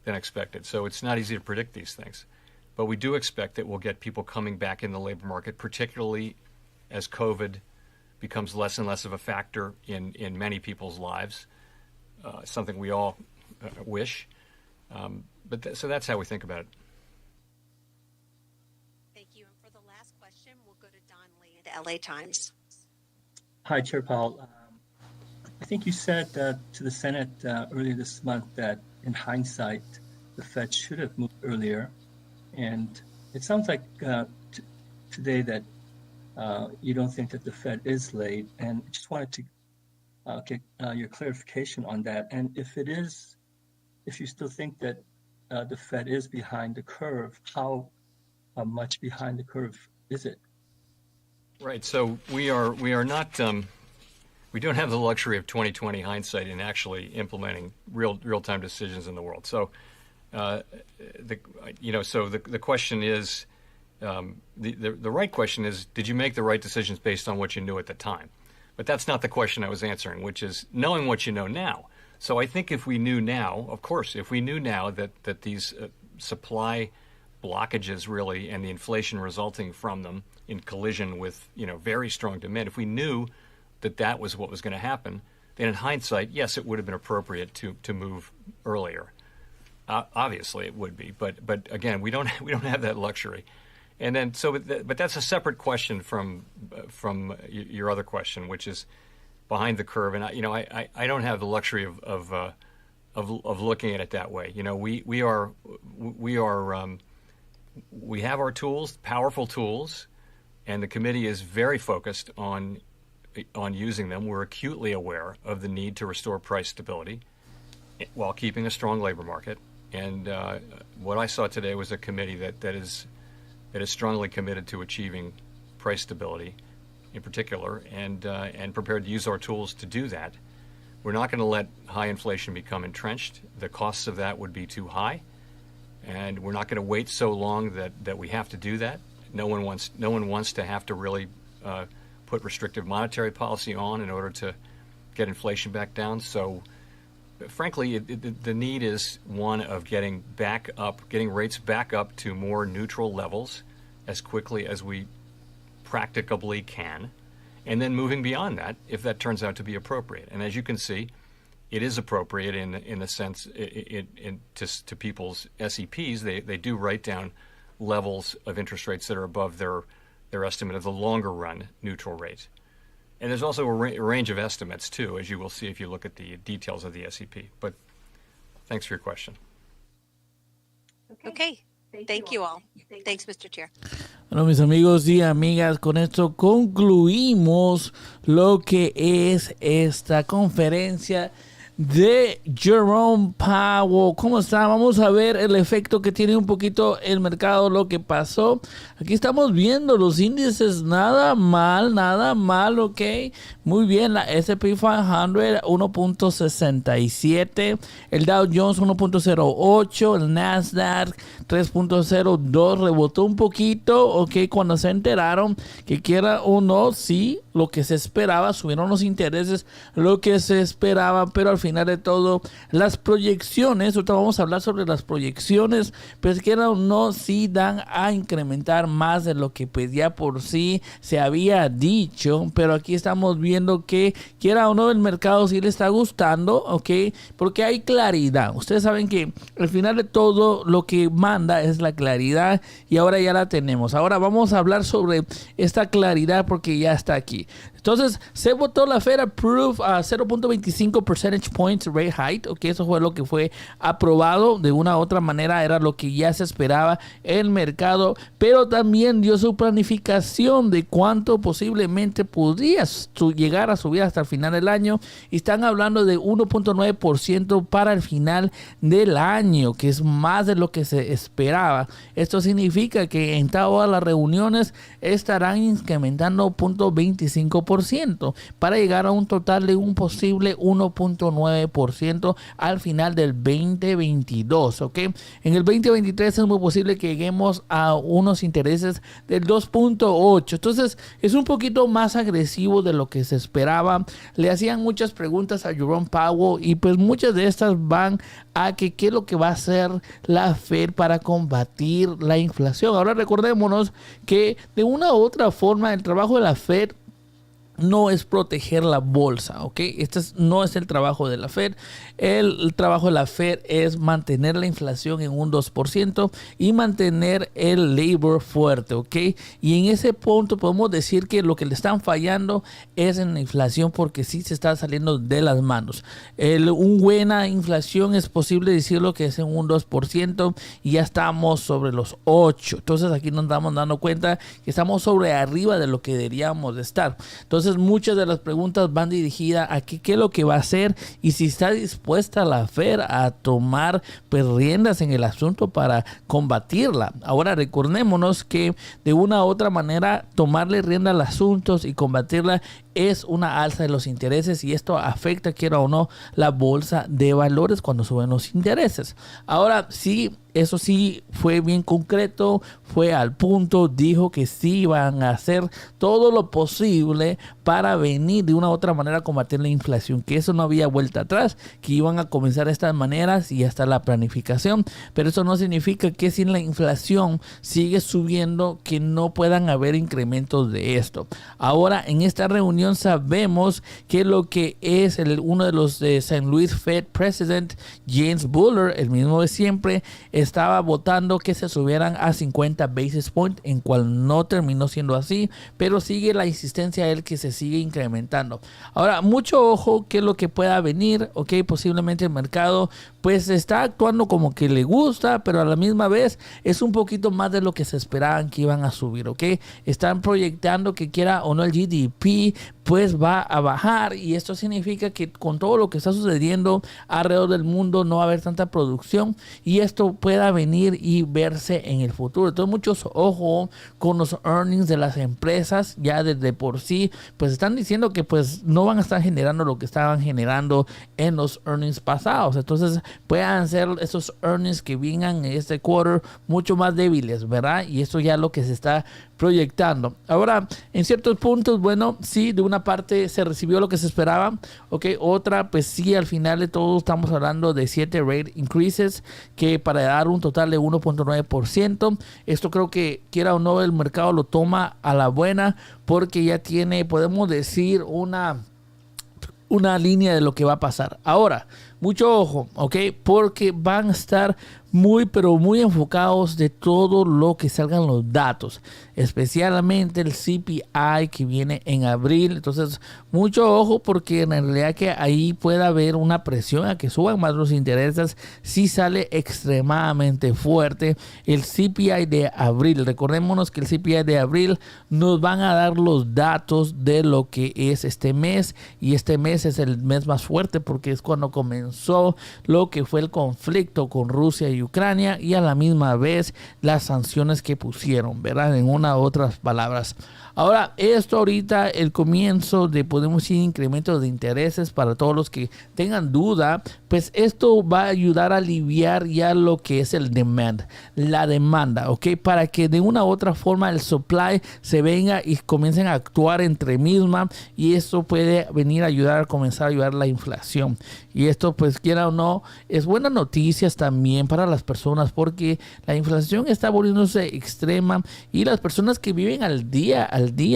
than expected. So it's not easy to predict these things. But we do expect that we'll get people coming back in the labor market, particularly as COVID becomes less and less of a factor in many people's lives, something we all wish. So that's how we think about it. Thank you. And for the last question, we'll go to Don Lee at LA Times. Hi, Chair Powell. I think you said to the Senate earlier this month that in hindsight, the Fed should have moved earlier. And it sounds like today that you don't think that the Fed is late. And I just wanted to get your clarification on that. And if it is, if you still think that the Fed is behind the curve, how much behind the curve is it? Right. So we are not. We don't have the luxury of 20/20 hindsight in actually implementing real-time decisions in the world. So, the question is, the right question is, did you make the right decisions based on what you knew at the time? But that's not the question I was answering, which is knowing what you know now. So I think if we knew now, of course, if we knew now that these supply blockages really and the inflation resulting from them in collision with very strong demand, if we knew that was what was going to happen, then in hindsight, yes, it would have been appropriate to move earlier. Obviously, it would be, but again, we don't have that luxury. And then but that's a separate question from your other question, which is behind the curve. And I don't have the luxury of looking at it that way. We have our tools, powerful tools, and the committee is very focused on using them. We're acutely aware of the need to restore price stability while keeping a strong labor market. And what I saw today was a committee that is strongly committed to achieving price stability, in particular, and prepared to use our tools to do that. We're not going to let high inflation become entrenched. The costs of that would be too high, and we're not going to wait so long that we have to do that. No one wants to have to really put restrictive monetary policy on in order to get inflation back down. So, frankly, the need is one of getting rates back up to more neutral levels as quickly as we practicably can, and then moving beyond that if that turns out to be appropriate. And as you can see, it is appropriate in the sense to people's SEPs. They do write down levels of interest rates that are above their estimate of the longer run neutral rate. And there's also a range of estimates too, as you will see if you look at the details of the SEP. But thanks for your question. Okay. Thank you all. Thanks, Mr. Chair. Bueno, mis amigos y amigas, con esto concluimos lo que es esta conferencia de Jerome Powell. ¿Cómo está? Vamos a ver el efecto que tiene un poquito el mercado, lo que pasó. Aquí estamos viendo los índices, nada mal, ok. Muy bien, la S&P 500 1.67, el Dow Jones 1.08, el Nasdaq 3.02, rebotó un poquito, ok, cuando se enteraron que quiera o no, sí, lo que se esperaba, subieron los intereses, lo que se esperaba, pero al final de todo, las proyecciones, ahorita vamos a hablar sobre las proyecciones, pues quiera o no, sí dan a incrementar más de lo que pues ya por sí se había dicho, pero aquí estamos viendo que quiera o no el mercado sí le está gustando, ok, porque hay claridad. Ustedes saben que al final de todo lo que manda es la claridad y ahora ya la tenemos. Ahora vamos a hablar sobre esta claridad porque ya está aquí. Entonces, se votó la Fed Approve a 0.25 percentage points rate hike, ok, eso fue lo que fue aprobado, de una u otra manera era lo que ya se esperaba el mercado, pero también dio su planificación de cuánto posiblemente podría llegar a subir hasta el final del año, y están hablando de 1.9% para el final del año, que es más de lo que se esperaba. Esto significa que en todas las reuniones estarán incrementando 0.25% para llegar a un total de un posible 1.9% al final del 2022, ¿ok? En el 2023 es muy posible que lleguemos a unos intereses del 2.8, entonces es un poquito más agresivo de lo que se esperaba. Le hacían muchas preguntas a Jerome Powell y pues muchas de estas van a que qué es lo que va a hacer la Fed para combatir la inflación. Ahora recordémonos que de una u otra forma el trabajo de la Fed no es proteger la bolsa, ¿ok? No es el trabajo de la Fed. El trabajo de la Fed es mantener la inflación en un 2% y mantener el labor fuerte, ¿ok? Y en ese punto podemos decir que lo que le están fallando es en la inflación, porque sí se está saliendo de las manos. Una buena inflación es posible decirlo que es en un 2% y ya estamos sobre los 8. Entonces aquí nos estamos dando cuenta que estamos sobre arriba de lo que deberíamos de estar. Entonces muchas de las preguntas van dirigidas a qué es lo que va a hacer y si está dispuesta la Fed a tomar pues riendas en el asunto para combatirla. Ahora recordémonos que de una u otra manera tomarle rienda al asunto y combatirla es una alza de los intereses, y esto afecta, quiera o no, la bolsa de valores cuando suben los intereses. Ahora sí, eso sí fue bien concreto, fue al punto, dijo que sí iban a hacer todo lo posible para venir de una u otra manera a combatir la inflación, que eso no había vuelta atrás, que iban a comenzar de estas maneras y hasta la planificación, pero eso no significa que si la inflación sigue subiendo que no puedan haber incrementos de esto. Ahora en esta reunión sabemos que lo que es uno de los de St. Louis Fed President, James Bullard, el mismo de siempre, estaba votando que se subieran a 50 basis points, en cual no terminó siendo así, pero sigue la insistencia de él que se sigue incrementando. Ahora, mucho ojo que lo que pueda venir, ok, posiblemente el mercado pues está actuando como que le gusta, pero a la misma vez es un poquito más de lo que se esperaban que iban a subir, ok. Están proyectando que quiera o no el GDP pues va a bajar, y esto significa que con todo lo que está sucediendo alrededor del mundo no va a haber tanta producción, y esto pueda venir y verse en el futuro. Entonces muchos ojo con los earnings de las empresas. Ya desde por sí pues están diciendo que pues no van a estar generando lo que estaban generando en los earnings pasados. Entonces puedan ser esos earnings que vengan en este quarter mucho más débiles, ¿verdad? Y esto ya es lo que se está proyectando. Ahora, en ciertos puntos, bueno, sí, de una parte se recibió lo que se esperaba, ok, otra, pues sí, al final de todo estamos hablando de 7 rate increases, que para dar un total de 1.9%, esto creo que quiera o no el mercado lo toma a la buena, porque ya tiene, podemos decir, una línea de lo que va a pasar. Ahora, mucho ojo, ok, porque van a estar muy pero muy enfocados de todo lo que salgan los datos, especialmente el CPI que viene en abril. Entonces mucho ojo, porque en realidad que ahí puede haber una presión a que suban más los intereses si sale extremadamente fuerte el CPI de abril. Recordémonos que el CPI de abril nos van a dar los datos de lo que es este mes, y este mes es el mes más fuerte porque es cuando comenzó lo que fue el conflicto con Rusia y Ucrania, y a la misma vez las sanciones que pusieron, ¿verdad? En una u otras palabras. Ahora, esto ahorita, el comienzo de, podemos decir, incrementos de intereses para todos los que tengan duda, pues esto va a ayudar a aliviar ya lo que es el demand, la demanda, ¿ok? Para que de una u otra forma el supply se venga y comiencen a actuar entre misma, y esto puede venir a ayudar a comenzar a ayudar la inflación. Y esto, pues quiera o no, es buenas noticias también para las personas, porque la inflación está volviéndose extrema y las personas que viven al día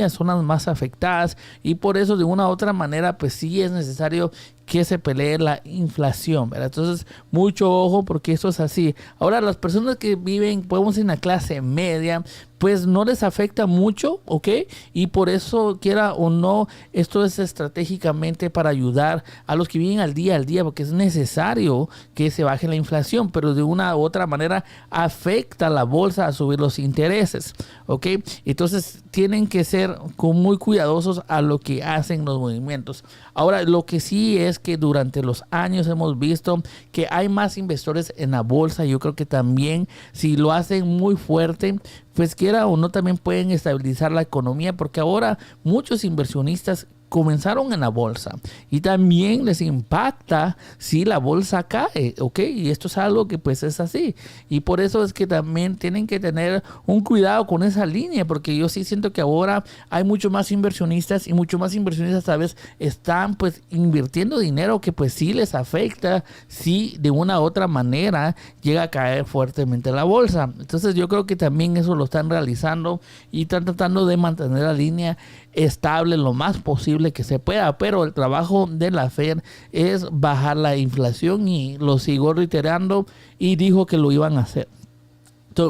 son las más afectadas, y por eso de una u otra manera pues sí es necesario que se pelee la inflación, ¿verdad? Entonces mucho ojo, porque eso es así. Ahora, las personas que viven, podemos en la clase media, pues no les afecta mucho, ¿ok? Y por eso, quiera o no, esto es estratégicamente para ayudar a los que viven al día, porque es necesario que se baje la inflación, pero de una u otra manera afecta a la bolsa a subir los intereses, ¿ok? Entonces tienen que ser muy cuidadosos a lo que hacen los movimientos. Ahora, lo que sí es que durante los años hemos visto que hay más inversores en la bolsa. Yo creo que también, si lo hacen muy fuerte, pues quiera o no, también pueden estabilizar la economía, porque ahora muchos inversionistas comenzaron en la bolsa y también les impacta si la bolsa cae, ¿ok? Y esto es algo que pues es así, y por eso es que también tienen que tener un cuidado con esa línea, porque yo sí siento que ahora hay mucho más inversionistas, y mucho más inversionistas a veces están pues invirtiendo dinero que pues sí les afecta si de una u otra manera llega a caer fuertemente la bolsa. Entonces yo creo que también eso lo están realizando y están tratando de mantener la línea estable lo más posible que se pueda, pero el trabajo de la Fed es bajar la inflación y lo sigo reiterando y dijo que lo iban a hacer.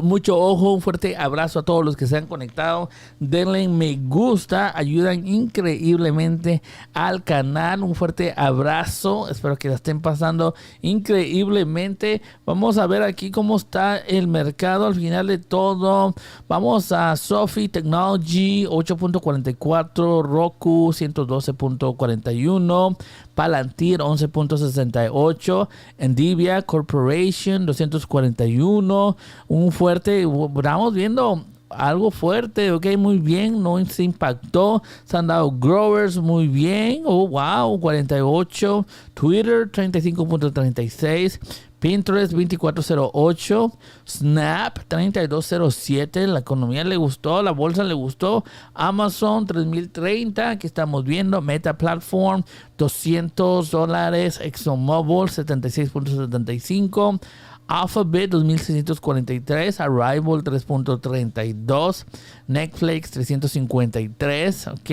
Mucho ojo, un fuerte abrazo a todos los que se han conectado. Denle me gusta, ayudan increíblemente al canal. Un fuerte abrazo, espero que la estén pasando increíblemente. Vamos a ver aquí cómo está el mercado al final de todo. Vamos a Sophie Technology 8.44, Roku 112.41, Palantir 11.68, Nvidia Corporation 241, un fuerte, estamos viendo algo fuerte, ok, muy bien, no se impactó, se han dado growers muy bien, oh wow, 48, Twitter 35.36, Pinterest 2408, Snap 3207, la economía le gustó, la bolsa le gustó, Amazon 3030, aquí estamos viendo, Meta Platform $200, ExxonMobil 76.75, Alphabet 2643, Arrival 3.32, Netflix 353, ok,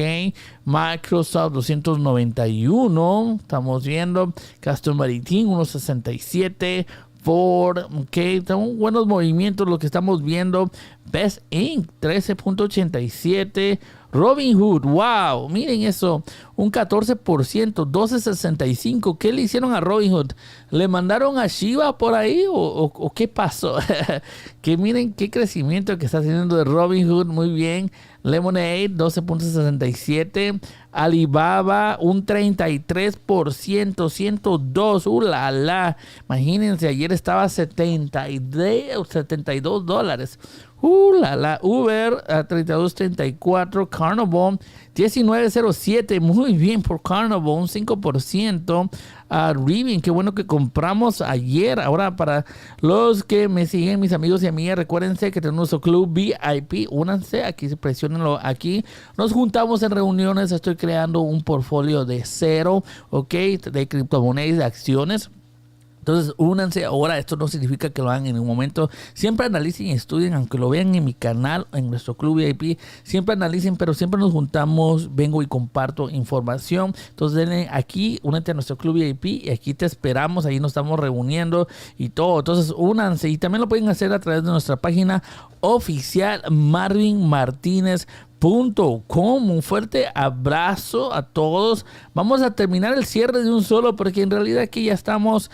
Microsoft 291, estamos viendo, Castor Maritim 167, Ford, ok, son buenos movimientos lo que estamos viendo, Best Inc 13.87, Robinhood, wow, miren eso, un 14%, 12.65. ¿Qué le hicieron a Robinhood? ¿Le mandaron a Shiba por ahí o qué pasó? Que miren qué crecimiento que está teniendo de Robinhood, muy bien. Lemonade 12.67, Alibaba un 33%, 102, la. Imagínense, ayer estaba $72. Uber a 32.34, Carnival 19.07, muy bien por Carnival, un 5%. Rivian, qué bueno que compramos ayer. Ahora, para los que me siguen, mis amigos y amigas, recuérdense que tenemos nuestro club VIP, únanse, aquí presionenlo, aquí nos juntamos en reuniones, estoy creando un portfolio de cero, ok, de criptomonedas, de acciones. Entonces, únanse ahora. Esto no significa que lo hagan en un momento. Siempre analicen y estudien, aunque lo vean en mi canal, en nuestro club VIP. Siempre analicen, pero siempre nos juntamos, vengo y comparto información. Entonces, denle aquí, únete a nuestro club VIP y aquí te esperamos. Ahí nos estamos reuniendo y todo. Entonces, únanse y también lo pueden hacer a través de nuestra página oficial marvinmartinez.com. Un fuerte abrazo a todos. Vamos a terminar el cierre de un solo porque en realidad aquí ya estamos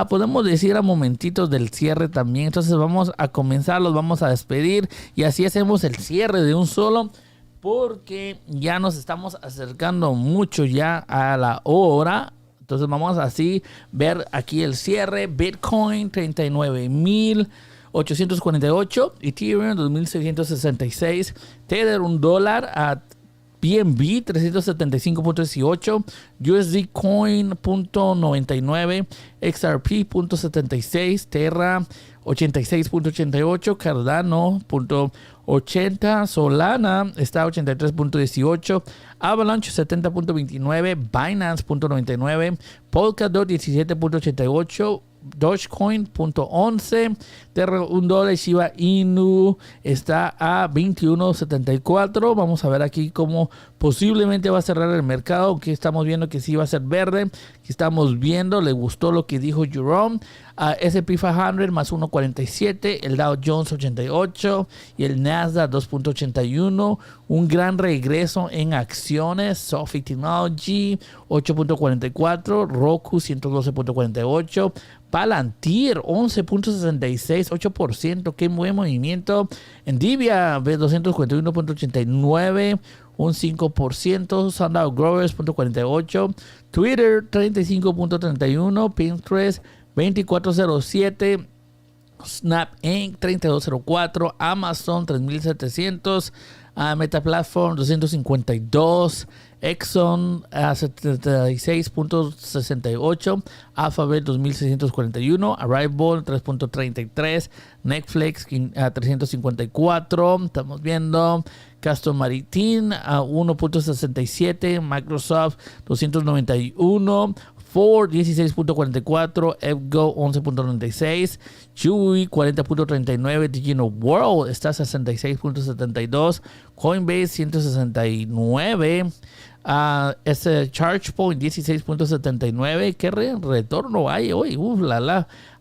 podemos decir a momentitos del cierre también. Entonces vamos a comenzar, los vamos a despedir y así hacemos el cierre de un solo porque ya nos estamos acercando mucho ya a la hora. Entonces vamos así ver aquí el cierre. Bitcoin 39,848, Ethereum 2,666, Tether $1 a BNB 375.18, USD Coin .99, XRP .76, Terra 86.88, Cardano .80, Solana está 83.18, Avalanche 70.29, Binance .99, Polkadot 17.88, Dogecoin .11, Terra $1, Shiba Inu está a 21.74. Vamos a ver aquí cómo posiblemente va a cerrar el mercado, que estamos viendo que sí va a ser verde, que estamos viendo, le gustó lo que dijo Jerome. S&P 500 más 1.47, el Dow Jones 88 y el Nasdaq 2.81. Un gran regreso en acciones. Sophie Technology 8.44, Roku 112.48, Palantir 11.66, 8%, qué buen movimiento. Nvidia 241.89, un 5%, Sundown Growers .48, Twitter 35.31, Pinterest 2407, Snap Inc. 3204, Amazon 3700, Meta Platform 252, Exxon a 76.68, Alphabet 2641, Arrival 3.33, Netflix a 354, estamos viendo Castor Maritim a 1.67, Microsoft 291, Ford 16.44, EVGO 11.96, Chewy 40.39, Digital World está 66.72, Coinbase 169, ese ChargePoint 16.79. ¿Qué retorno hay hoy?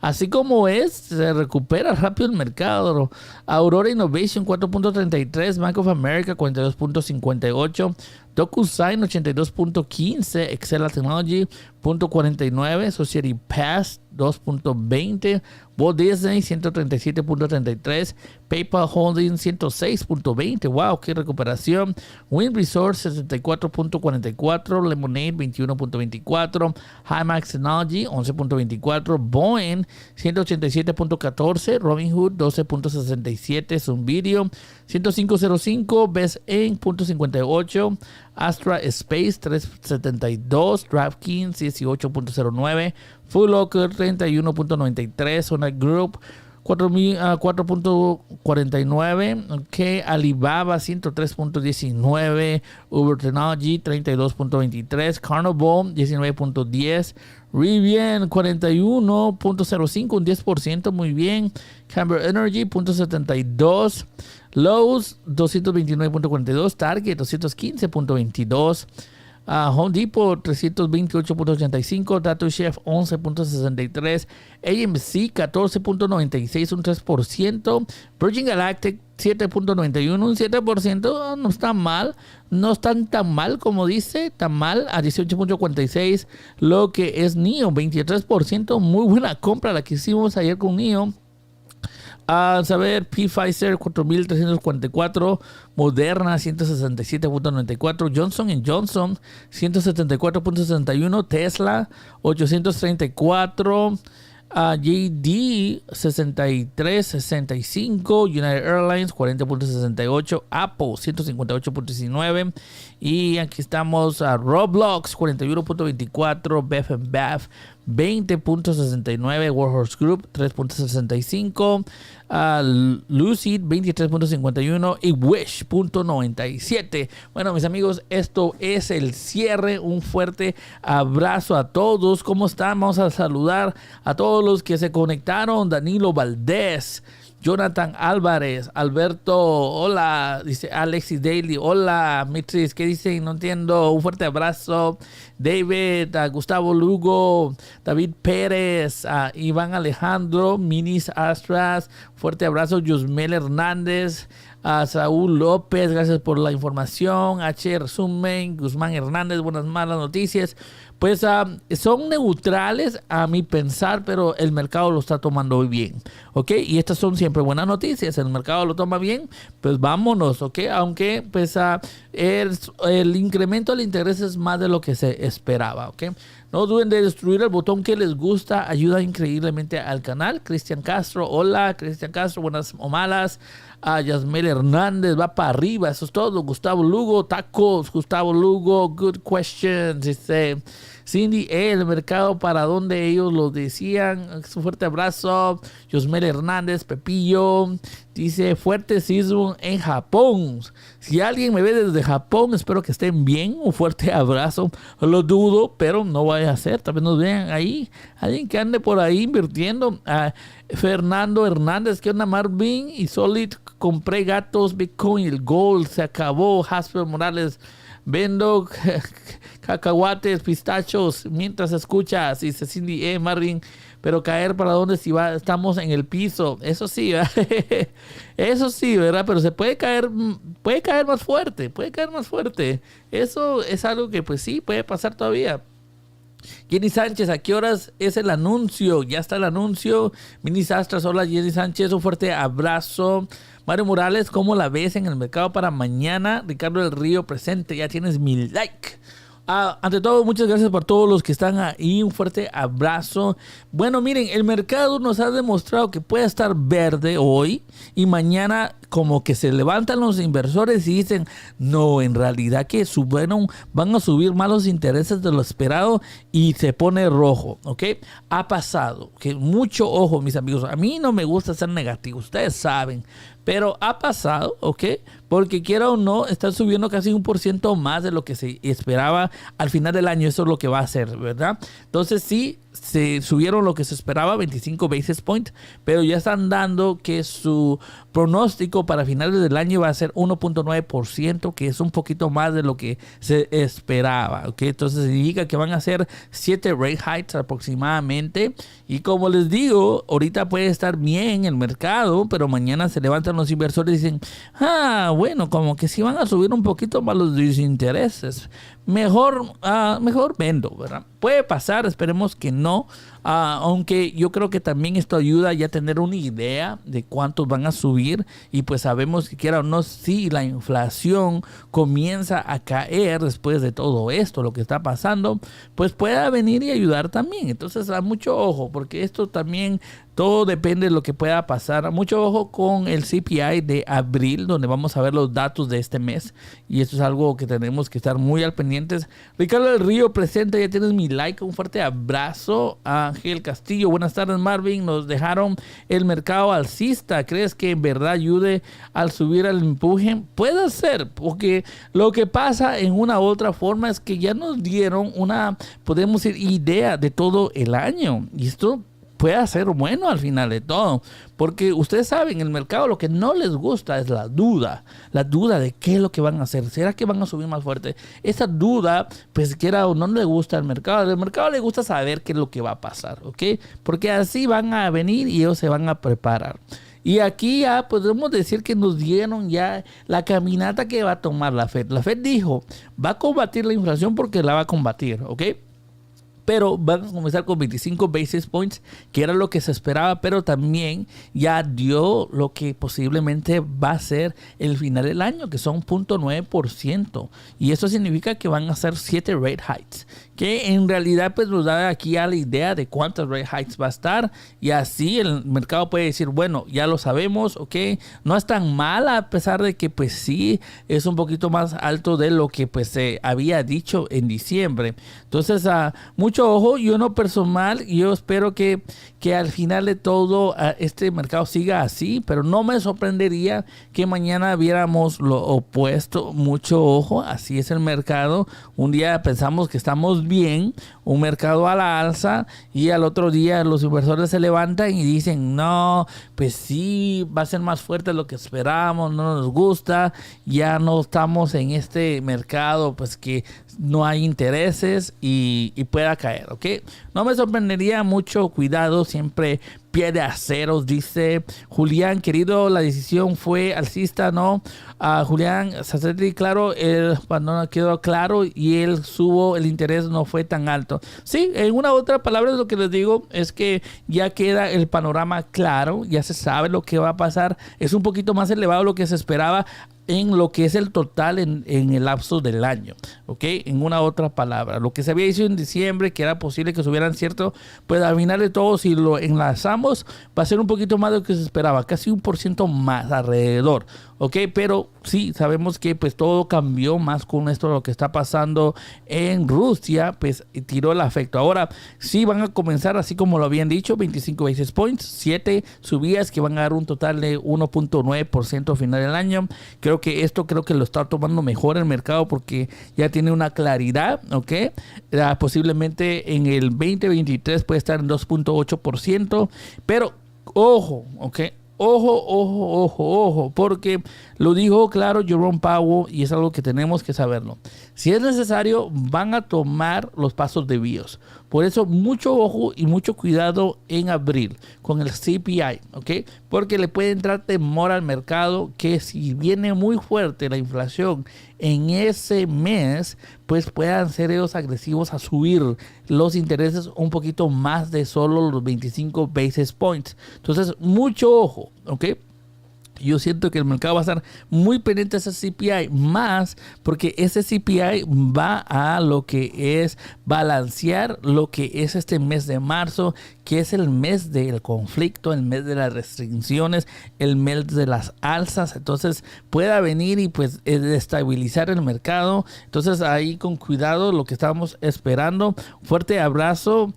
Así como se recupera rápido el mercado. Aurora Innovation 4.33, Bank of America 42.58, DocuSign 82.15, Excel Technology 0.49, Society Pass 2.20, Walt Disney 137.33, PayPal Holdings 106.20. Wow, qué recuperación. Wind Resource 64.44, Lemonade 21.24, Himax Technology 11.24, Boeing 187.14, Robinhood 12.67, Zoom Video 105.05, Best Inc. 0.58, Astra Space 3.72, DraftKings 18.09, Full Locker 31.93, Sonar Group 4.49, okay. Alibaba 103.19, Uber Technology 32.23, Carnival 19.10, Rivian 41.05, un 10%, muy bien. Camber Energy 0.72, Lowe's 229.42, Target 215.22, Home Depot 328.85, Tattoo Chef 11.63, AMC 14.96, un 3%, Virgin Galactic 7.91, un 7%, no está mal, no están tan mal como dice, tan mal, a 18.46, lo que es NIO 23%, muy buena compra la que hicimos ayer con NIO. A saber, Pfizer 4.344, Moderna 167.94, Johnson Johnson 174.61, Tesla 834, JD 63.65, United Airlines 40.68, Apple 158.19, y aquí estamos a Roblox 41.24, Beth Bath 20.69, Warhorse Group 3.65, Lucid 23.51 y Wish.97. Bueno, mis amigos, esto es el cierre. Un fuerte abrazo a todos. ¿Cómo están? Vamos a saludar a todos los que se conectaron. Danilo Valdés, Jonathan Álvarez, Alberto, hola, dice Alexis Daly, hola, Mitris, ¿qué dicen? No entiendo, un fuerte abrazo. David, Gustavo Lugo, David Pérez, Iván Alejandro, Minis Astras, fuerte abrazo. Yusmel Hernández, Saúl López, gracias por la información. H. Resumen, Guzmán Hernández, buenas malas noticias. Pues son neutrales a mi pensar, pero el mercado lo está tomando bien, ¿ok? Y estas son siempre buenas noticias. El mercado lo toma bien, pues vámonos, ¿ok? Aunque pues el incremento del interés es más de lo que se esperaba, ¿ok? No duden de destruir el botón que les gusta, ayuda increíblemente al canal. Cristian Castro, hola, Cristian Castro, buenas o malas. Yasmel Hernández, va para arriba, eso es todo. Gustavo Lugo, tacos, Gustavo Lugo, good questions. Cindy, el mercado para donde ellos lo decían. Un fuerte abrazo. Yosmel Hernández, Pepillo, dice fuerte sismo en Japón. Si alguien me ve desde Japón, espero que estén bien. Un fuerte abrazo. Lo dudo, pero no vaya a ser. Tal vez nos vean ahí. Alguien que ande por ahí invirtiendo. Fernando Hernández, ¿qué onda, Marvin? Y Solid, compré gatos, Bitcoin, el gold se acabó. Jasper Morales, vendo cacahuates, pistachos, mientras escuchas, dice Cindy, Marvin, pero caer para dónde si va, estamos en el piso, eso sí, ¿verdad? Eso sí, ¿verdad? Pero se puede caer más fuerte, eso es algo que pues sí, puede pasar todavía. Jenny Sánchez, ¿a qué horas es el anuncio? Ya está el anuncio. Mini Astras, hola Jenny Sánchez, un fuerte abrazo. Mario Morales, ¿cómo la ves en el mercado para mañana? Ricardo del Río presente, ya tienes mi like. Ante todo, muchas gracias por todos los que están ahí. Un fuerte abrazo. Bueno, miren, el mercado nos ha demostrado que puede estar verde hoy y mañana como que se levantan los inversores y dicen, no, en realidad que van a subir más los intereses de lo esperado y se pone rojo, ¿ok? Ha pasado, que mucho ojo, mis amigos. A mí no me gusta ser negativo, ustedes saben, pero ha pasado, ¿ok? Porque quiera o no, están subiendo casi 1% más de lo que se esperaba al final del año. Eso es lo que va a hacer, ¿verdad? Entonces sí, se subieron lo que se esperaba, 25 basis points, pero ya están dando que su pronóstico para finales del año va a ser 1.9%, que es un poquito más de lo que se esperaba, ¿ok? Entonces significa que van a ser 7 rate hikes aproximadamente. Y como les digo, ahorita puede estar bien el mercado, pero mañana se levantan los inversores y dicen, bueno, como que si van a subir un poquito más los intereses, mejor vendo, ¿verdad? Puede pasar, esperemos que no, aunque yo creo que también esto ayuda ya a tener una idea de cuántos van a subir, y pues sabemos que quiera o no, si la inflación comienza a caer después de todo esto, lo que está pasando, pues pueda venir y ayudar también. Entonces, a mucho ojo, porque esto también todo depende de lo que pueda pasar. Mucho ojo con el CPI de abril, donde vamos a ver los datos de este mes. Y esto es algo que tenemos que estar muy al pendientes. Ricardo del Río presente, ya tienes mi like. Un fuerte abrazo. Ángel Castillo, buenas tardes Marvin. Nos dejaron el mercado alcista. ¿Crees que en verdad ayude al subir al empuje? Puede ser, porque lo que pasa en una u otra forma es que ya nos dieron una, podemos decir, idea de todo el año. Y esto puede ser bueno al final de todo, porque ustedes saben, en el mercado lo que no les gusta es la duda de qué es lo que van a hacer. ¿Será que van a subir más fuerte? Esa duda, pues quiera o no le gusta al mercado le gusta saber qué es lo que va a pasar, ¿ok? Porque así van a venir y ellos se van a preparar. Y aquí ya podemos decir que nos dieron ya la caminata que va a tomar la Fed. La Fed dijo, va a combatir la inflación porque la va a combatir, ¿ok? Pero van a comenzar con 25 basis points, que era lo que se esperaba, pero también ya dio lo que posiblemente va a ser el final del año, que son 0.9%. Y eso significa que van a ser 7 rate hikes, que en realidad pues nos da aquí a la idea de cuántas rate hikes va a estar. Y así el mercado puede decir, bueno, ya lo sabemos, ok, no es tan mala, a pesar de que pues sí es un poquito más alto de lo que pues se había dicho en diciembre. Entonces, mucho ojo. Yo no personal, yo espero que al final de todo este mercado siga así, pero no me sorprendería que mañana viéramos lo opuesto. Mucho ojo, así es el mercado. Un día pensamos que estamos bien, un mercado a la alza, y al otro día los inversores se levantan y dicen, no, pues sí, va a ser más fuerte de lo que esperábamos, no nos gusta, ya no estamos en este mercado, pues que no hay intereses y pueda caer, ¿ok? No me sorprendería mucho, cuidado, siempre pie de acero, dice Julián, querido, la decisión fue alcista, ¿no? Julián, claro, cuando quedó claro y él subo, el interés no fue tan alto. Sí, en una otra palabra lo que les digo es que ya queda el panorama claro, ya se sabe lo que va a pasar, es un poquito más elevado de lo que se esperaba en lo que es el total en el lapso del año, ¿ok? En una otra palabra, lo que se había dicho en diciembre, que era posible que subieran cierto, pues al final de todo, si lo enlazamos, va a ser un poquito más de lo que se esperaba, casi 1% más alrededor, ¿ok? Pero sí, sabemos que pues todo cambió más con esto, lo que está pasando en Rusia, pues tiró el afecto. Ahora sí van a comenzar, así como lo habían dicho, 25 basis points, 7 subidas que van a dar un total de 1.9% al final del año. Creo que esto lo está tomando mejor el mercado porque ya tiene una claridad, ¿ok? Posiblemente en el 2023 puede estar en 2.8%, pero ojo, ¿ok? Ojo, porque lo dijo claro Jerome Powell y es algo que tenemos que saberlo. Si es necesario, van a tomar los pasos debidos. Por eso, mucho ojo y mucho cuidado en abril con el CPI, ¿ok? Porque le puede entrar temor al mercado que si viene muy fuerte la inflación en ese mes, pues puedan ser ellos agresivos a subir los intereses un poquito más de solo los 25 basis points. Entonces, mucho ojo, ¿ok? Yo siento que el mercado va a estar muy pendiente de ese CPI, más porque ese CPI va a lo que es balancear lo que es este mes de marzo, que es el mes del conflicto, el mes de las restricciones, el mes de las alzas. Entonces pueda venir y pues estabilizar el mercado. Entonces ahí con cuidado lo que estamos esperando. Fuerte abrazo.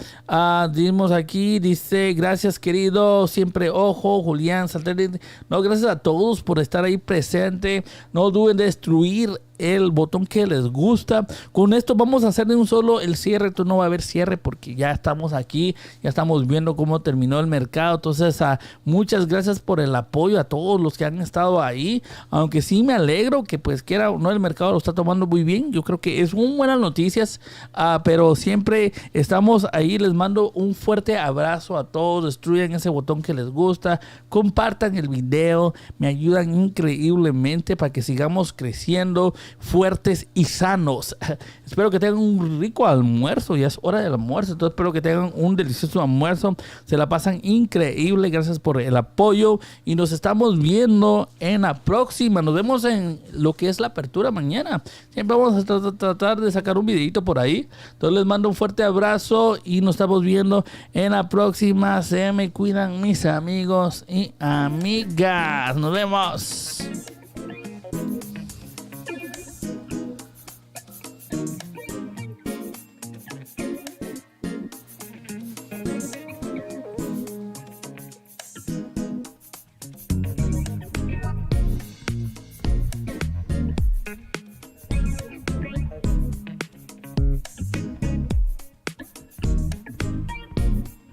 Dimos aquí, dice, gracias querido, siempre ojo, Julián Salter. No, gracias a a todos por estar ahí presente. No duden de destruir el botón que les gusta. Con esto vamos a hacer de un solo el cierre. Entonces no va a haber cierre porque ya estamos aquí, ya estamos viendo cómo terminó el mercado. Entonces muchas gracias por el apoyo a todos los que han estado ahí, aunque sí me alegro que pues quiera o no el mercado lo está tomando muy bien. Yo creo que es un buenas noticias, pero siempre estamos ahí. Les mando un fuerte abrazo a todos. Destruyan ese botón que les gusta, compartan el video, me ayudan increíblemente para que sigamos creciendo fuertes y sanos. Espero que tengan un rico almuerzo, ya es hora del almuerzo, entonces espero que tengan un delicioso almuerzo, se la pasan increíble, gracias por el apoyo y nos estamos viendo en la próxima. Nos vemos en lo que es la apertura mañana. Siempre vamos a tratar de sacar un videito por ahí. Entonces les mando un fuerte abrazo y nos estamos viendo en la próxima. Se me cuidan mis amigos y amigas. Nos vemos.